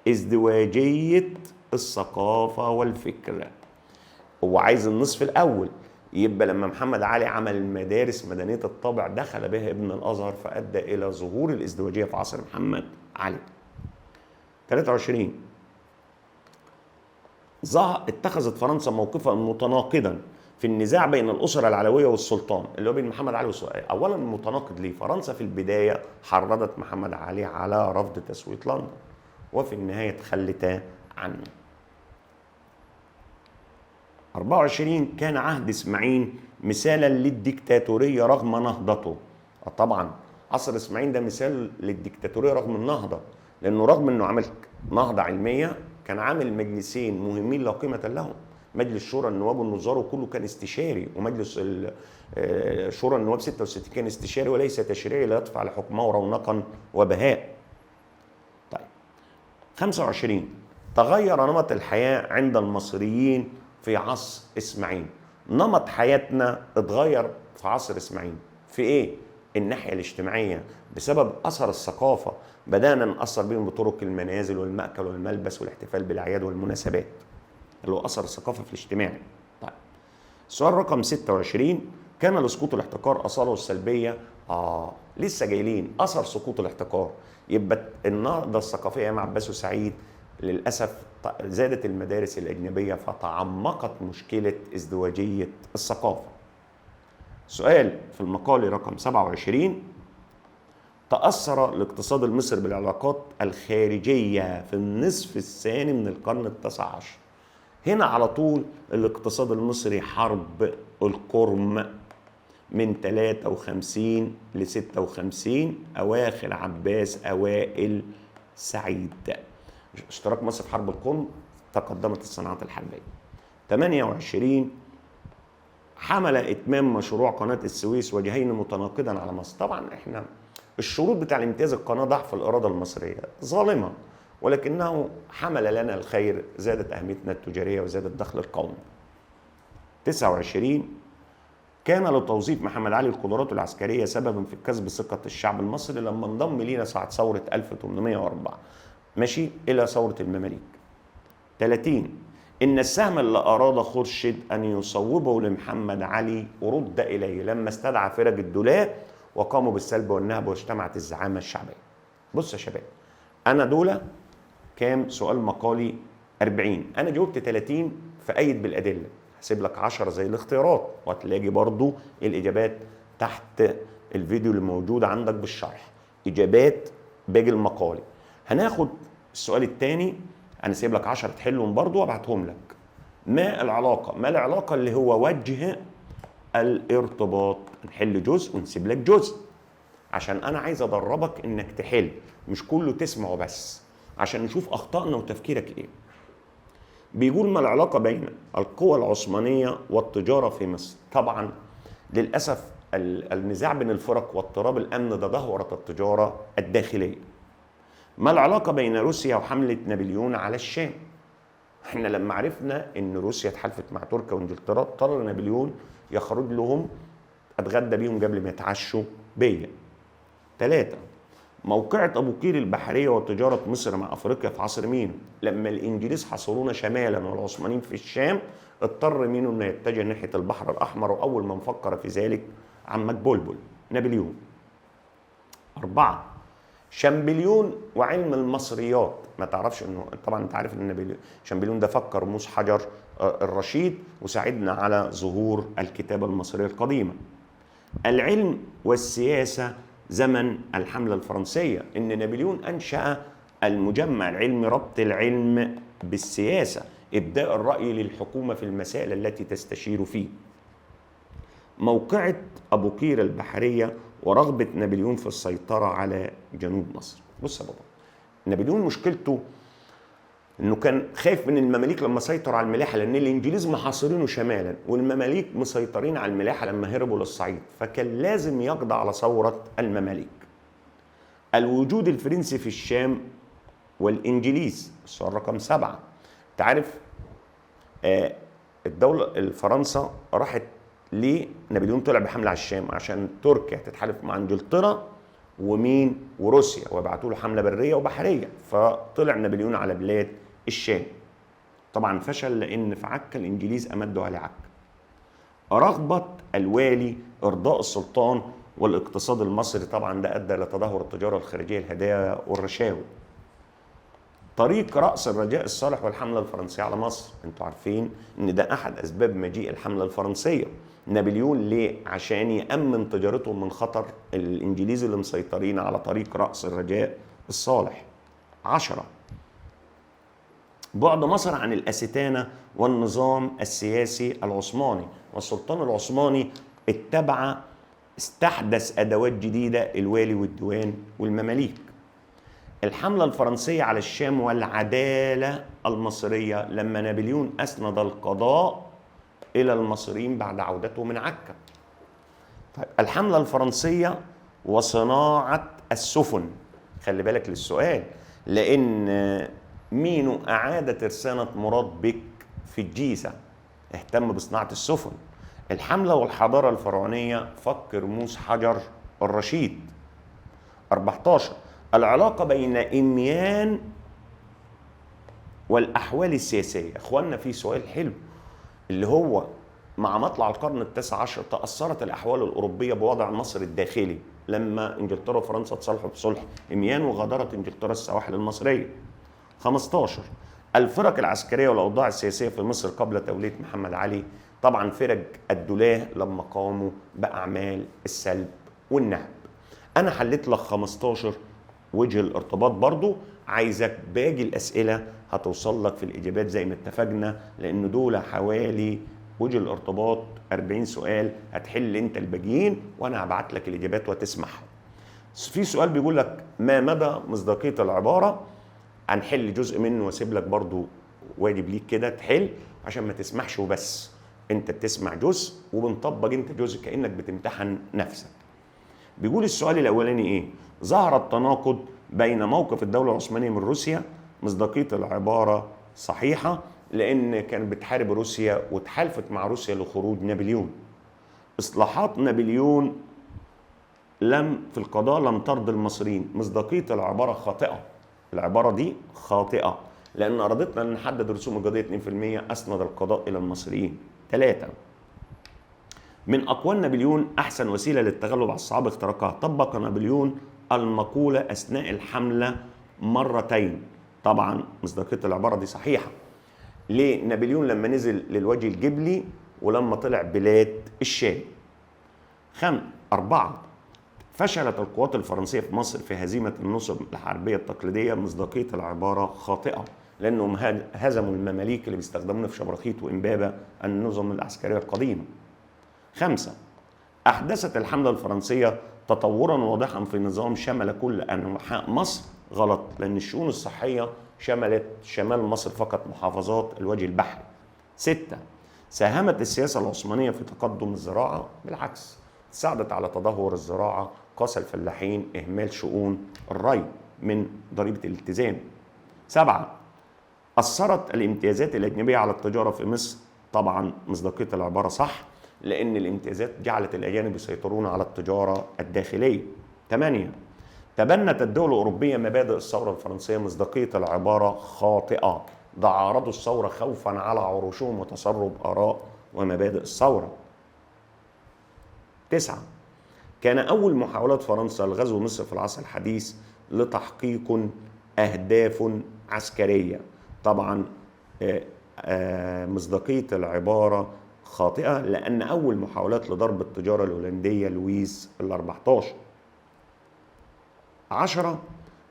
ازدواجيه الثقافه والفكر. هو عايز النصف الاول، يبقى لما محمد علي عمل المدارس مدنيه الطابع دخل بها ابن الازهر، فادى الى ظهور الازدواجيه في عصر محمد علي. 23 اتخذت فرنسا موقفا متناقضا في النزاع بين الاسره العلويه والسلطان، اللي هو بين محمد علي والسلطان. اولا متناقض ليه؟ فرنسا في البدايه حرضت محمد علي على رفض تسويه لندن، وفي النهايه تخلتا عنه. 24 كان عهد اسماعيل مثالا للديكتاتوريه رغم نهضته. طبعا عصر اسماعيل ده مثال للديكتاتوريه رغم النهضه، لانه رغم انه عمل نهضه علميه كان عامل مجلسين مهمين لا قيمة لهم، مجلس شورى النواب والنظار وكله كان استشاري، ومجلس شورى النواب 66 كان استشاري وليس تشريعي لا يدفع لحكمه رونقا وبهاء. طيب 25 تغير نمط الحياة عند المصريين في عصر إسماعيل. نمط حياتنا اتغير في عصر إسماعيل في إيه؟ الناحية الاجتماعية بسبب أثر الثقافة، بدأنا نأثر بهم بطرق المنازل والمأكل والملبس والاحتفال بالأعياد والمناسبات، اللي هو أثر الثقافة في الاجتماع. طيب السؤال رقم 26 كان لسقوط الاحتكار آثاره السلبية؟ لسه جايلين أثر سقوط الاحتكار. يبقى النهضة الثقافية مع عباس سعيد للأسف زادت المدارس الأجنبية فتعمقت مشكلة ازدواجية الثقافة. سؤال في المقال رقم 27 تأثر الاقتصاد المصري بالعلاقات الخارجية في النصف الثاني من القرن التاسع عشر. هنا على طول الاقتصاد المصري حرب القرم من 53 ل 56 أواخر عباس أوائل سعيد. اشتراك مصر في حرب القرم تقدمت الصناعات الحربية. 28 حمل إتمام مشروع قناة السويس وجهين متناقضا على مصر. طبعا احنا الشروط بتاع الامتياز القناة ضعف الإرادة المصرية ظالمة، ولكنه حمل لنا الخير، زادت أهميتنا التجارية وزاد الدخل القومي. 29 كان لتوظيف محمد علي القدرات العسكرية سببا في كسب ثقة الشعب المصري لما انضم لينا ساعة ثورة 1804 ماشي إلى ثورة المماليك. 30 إن السهم اللي أراد خورشيد أن يصوبه لمحمد علي رد إليه لما استدعى فرج الدولاء وقاموا بالسلب والنهب واجتمعت الزعامة الشعبية. بص يا شباب، أنا دول كام سؤال مقالي 40، أنا جاوبت 30 فأيد بالأدلة، هسيب لك 10 زي الاختيارات وهتلاقي برضو الإجابات تحت الفيديو اللي موجود عندك بالشرح، إجابات باقي المقالي. هناخد السؤال الثاني، أنا سيب لك 10 تحلهم برضو وابعتهم لك. ما العلاقة؟ ما العلاقة اللي هو وجه الارتباط. نحل جزء ونسيب لك جزء عشان أنا عايز أدربك إنك تحل، مش كله تسمعه بس، عشان نشوف أخطائنا وتفكيرك إيه. بيقول ما العلاقة بين القوى العثمانية والتجارة في مصر؟ طبعا للأسف النزاع بين الفرق واضطراب الأمن ده دهورت التجارة الداخلية. ما العلاقة بين روسيا وحملة نابليون على الشام؟ احنا لما عرفنا ان روسيا اتحالفت مع تركيا وانجلترا اضطر نابليون يخرج لهم اتغدى بيهم قبل ما يتعشوا بيا. 3 موقعة أبو قير البحرية وتجارة مصر مع أفريقيا في عصر مين؟ لما الإنجليز حصرونا شمالا والعثمانيين في الشام اضطر مين إنه يتجه ناحية البحر الأحمر، وأول من فكر في ذلك عمك بلبل نابليون. 4 شامبليون وعلم المصريات. ما تعرفش إنه طبعا أنت عارف إن شامبليون ده فكر موسى حجر الرشيد وساعدنا على ظهور الكتابة المصرية القديمة. العلم والسياسة زمن الحملة الفرنسية، إن نابليون أنشأ المجمع العلمي ربط العلم بالسياسة، إبداء الرأي للحكومة في المسائل التي تستشير فيه. موقعة أبو قير البحرية ورغبة نابليون في السيطرة على جنوب مصر. بص يا بابا، نابليون مشكلته انه كان خايف من المماليك لما سيطر على الملاحه، لان الانجليز محاصرينه شمالا والمماليك مسيطرين على الملاحه لما هربوا للصعيد، فكان لازم يقضي على ثوره المماليك. الوجود الفرنسي في الشام والانجليز. السؤال رقم 7 تعرف الدوله الفرنسا راحت ليه؟ نابليون طلع بحمله على الشام عشان تركيا تتحالف مع انجلترا ومين وروسيا ويبعتوا له حمله بريه وبحريه، فطلع نابليون على بلاد الشام. طبعا فشل لان في عكا الانجليز امدوا عليه عكا. رغبه الوالي ارضاء السلطان والاقتصاد المصري، طبعا ده ادى لتدهور التجاره الخارجيه، الهدايا والرشاوي. طريق رأس الرجاء الصالح والحملة الفرنسية على مصر. انتوا عارفين ان ده احد اسباب مجيء الحملة الفرنسية. نابليون ليه؟ عشان يأمن تجارتهم من خطر الانجليز اللي مسيطرين على طريق رأس الرجاء الصالح. 10 بعد مصر عن الاستانة والنظام السياسي العثماني، والسلطان العثماني استحدث ادوات جديدة، الوالي والديوان والمماليك. الحملة الفرنسية على الشام والعدالة المصرية لما نابليون أسند القضاء إلى المصريين بعد عودته من عكا. طيب الحملة الفرنسية وصناعة السفن، خلي بالك للسؤال، لأن مينو أعاد ترسانة مراد بك في الجيزة، اهتم بصناعة السفن. الحملة والحضارة الفرعونية فك رموز حجر الرشيد. 14 العلاقة بين إميان والأحوال السياسية. إخواننا في سؤال حلو اللي هو مع مطلع القرن التاسع عشر تأثرت الأحوال الأوروبية بوضع مصر الداخلي لما إنجلترا وفرنسا تصالحوا بصلح إميان وغادرت إنجلترا السواحل المصرية. 15 الفرق العسكرية والأوضاع السياسية في مصر قبل تولية محمد علي. طبعا فرق الدولاه لما قاموا بأعمال السلب والنهب. أنا حليت لك 15 وجه الارتباط، برضو عايزك باقي الأسئلة هتوصل لك في الإجابات زي ما اتفقنا، لأن دول حوالي وجه الارتباط 40 سؤال، هتحل انت الباقيين وانا هبعت لك الاجابات وتسمعها. في سؤال بيقول لك ما مدى مصداقيه العباره؟ هنحل جزء منه واسيب لك برضو واجب ليك كده تحل عشان ما تسمعش وبس، انت بتسمع جزء وبنطبق انت جزء كانك بتمتحن نفسك. بيقول السؤال الاولاني ايه؟ ظهر التناقض بين موقف الدوله العثمانيه من روسيا. مصداقيه العباره صحيحه لأن كانت بتحارب روسيا وتحالفت مع روسيا لخروج نابليون. إصلاحات نابليون في القضاء لم ترضي المصريين. مصداقية العبارة خاطئة، العبارة دي خاطئة لأن أرادتنا أن نحدد رسوم القضية 2%، أسند القضاء إلى المصريين. 3 من أقوال نابليون أحسن وسيلة للتغلب على الصعاب اختراقها. طبق نابليون المقولة أثناء الحملة مرتين. طبعا مصداقية العبارة دي صحيحة. ليه؟ نابليون لما نزل للوجه الجبلي ولما طلع بلاد الشام. 4 فشلت القوات الفرنسية في مصر في هزيمة النصب الحربية التقليدية. مصداقية العبارة خاطئة لأنهم هزموا المماليك اللي بيستخدمون في شبرخيت وإمبابة النظم العسكرية القديمة. 5 أحدثت الحملة الفرنسية تطورا واضحا في نظام شمل كل أنحاء مصر. غلط، لأن الشؤون الصحية شملت شمال مصر فقط، محافظات الوجه البحري. 6 ساهمت السياسة العثمانية في تقدم الزراعة. بالعكس، ساعدت على تدهور الزراعة، قاس الفلاحين، إهمال شؤون الري من ضريبة الالتزام. 7 أثرت الامتيازات الأجنبية على التجارة في مصر. طبعا مصداقية العبارة صح لأن الامتيازات جعلت الأجانب يسيطرون على التجارة الداخلية. 8 تبنت الدول الأوروبية مبادئ الثورة الفرنسية. مصداقية العبارة خاطئة، ده عارضوا الثورة خوفا على عروشهم وتسرب آراء ومبادئ الثورة. 9 كان أول محاولات فرنسا لغزو مصر في العصر الحديث لتحقيق أهداف عسكرية. طبعا مصداقية العبارة خاطئة لأن أول محاولات لضرب التجارة الهولندية لويس ال14. 10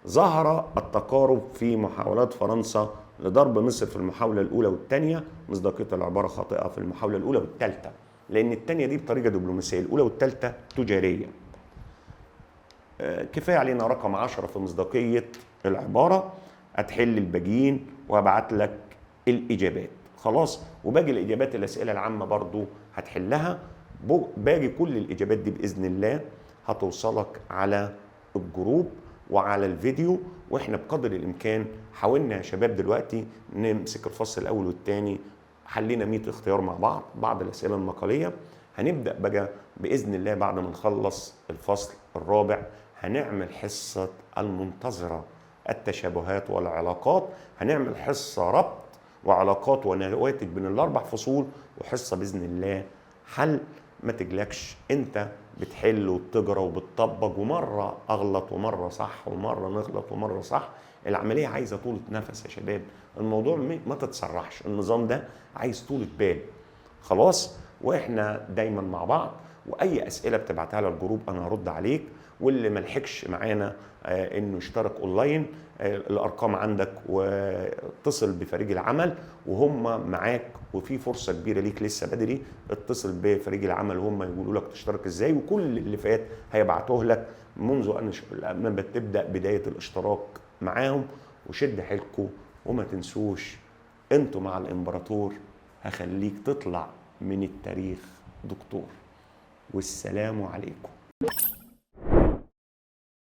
ظهر التقارب في محاولات فرنسا لضرب مصر في المحاولة الأولى والثانية. مصداقية العبارة خاطئة في المحاولة الأولى والثالثة لأن الثانية دي بطريقة دبلوماسية، الأولى والثالثة تجارية. كفاية علينا رقم 10 في مصداقية العبارة. هتحل الباقيين وهبعت لك الإجابات خلاص، وباقي الإجابات الأسئلة العامة برضو هتحلها. باقي كل الإجابات دي بإذن الله هتوصلك على الجروب وعلى الفيديو، واحنا بقدر الامكان حاولنا يا شباب دلوقتي نمسك الفصل الاول والثاني، حلينا 100 اختيار مع بعض الاسئله المقاليه. هنبدا بقى باذن الله بعد ما نخلص الفصل الرابع هنعمل حصه المنتظره التشابهات والعلاقات، هنعمل حصه ربط وعلاقات ونواتج بين الاربع فصول، وحصه باذن الله حل. ما تقلقش، انت بتحل وبتجرى وبتطبق، ومره اغلط ومره صح ومره نغلط ومره صح. العمليه عايزه طولة نفس يا شباب، الموضوع ما تتسرحش، النظام ده عايز طولة بال خلاص. واحنا دايما مع بعض، واي اسئله بتبعتها للجروب انا هرد عليك، واللي ملحقش معانا انه يشترك اونلاين الارقام عندك واتصل بفريق العمل وهم معاك، وفي فرصه كبيره ليك لسه بدري. اتصل بفريق العمل وهم يقولوا لك تشترك ازاي، وكل اللي فات هيبعتوه لك منذ ان بتبدا بدايه الاشتراك معاهم، وشد حيلكم وما تنسوش انتوا مع الامبراطور، هخليك تطلع من التاريخ دكتور. والسلام عليكم.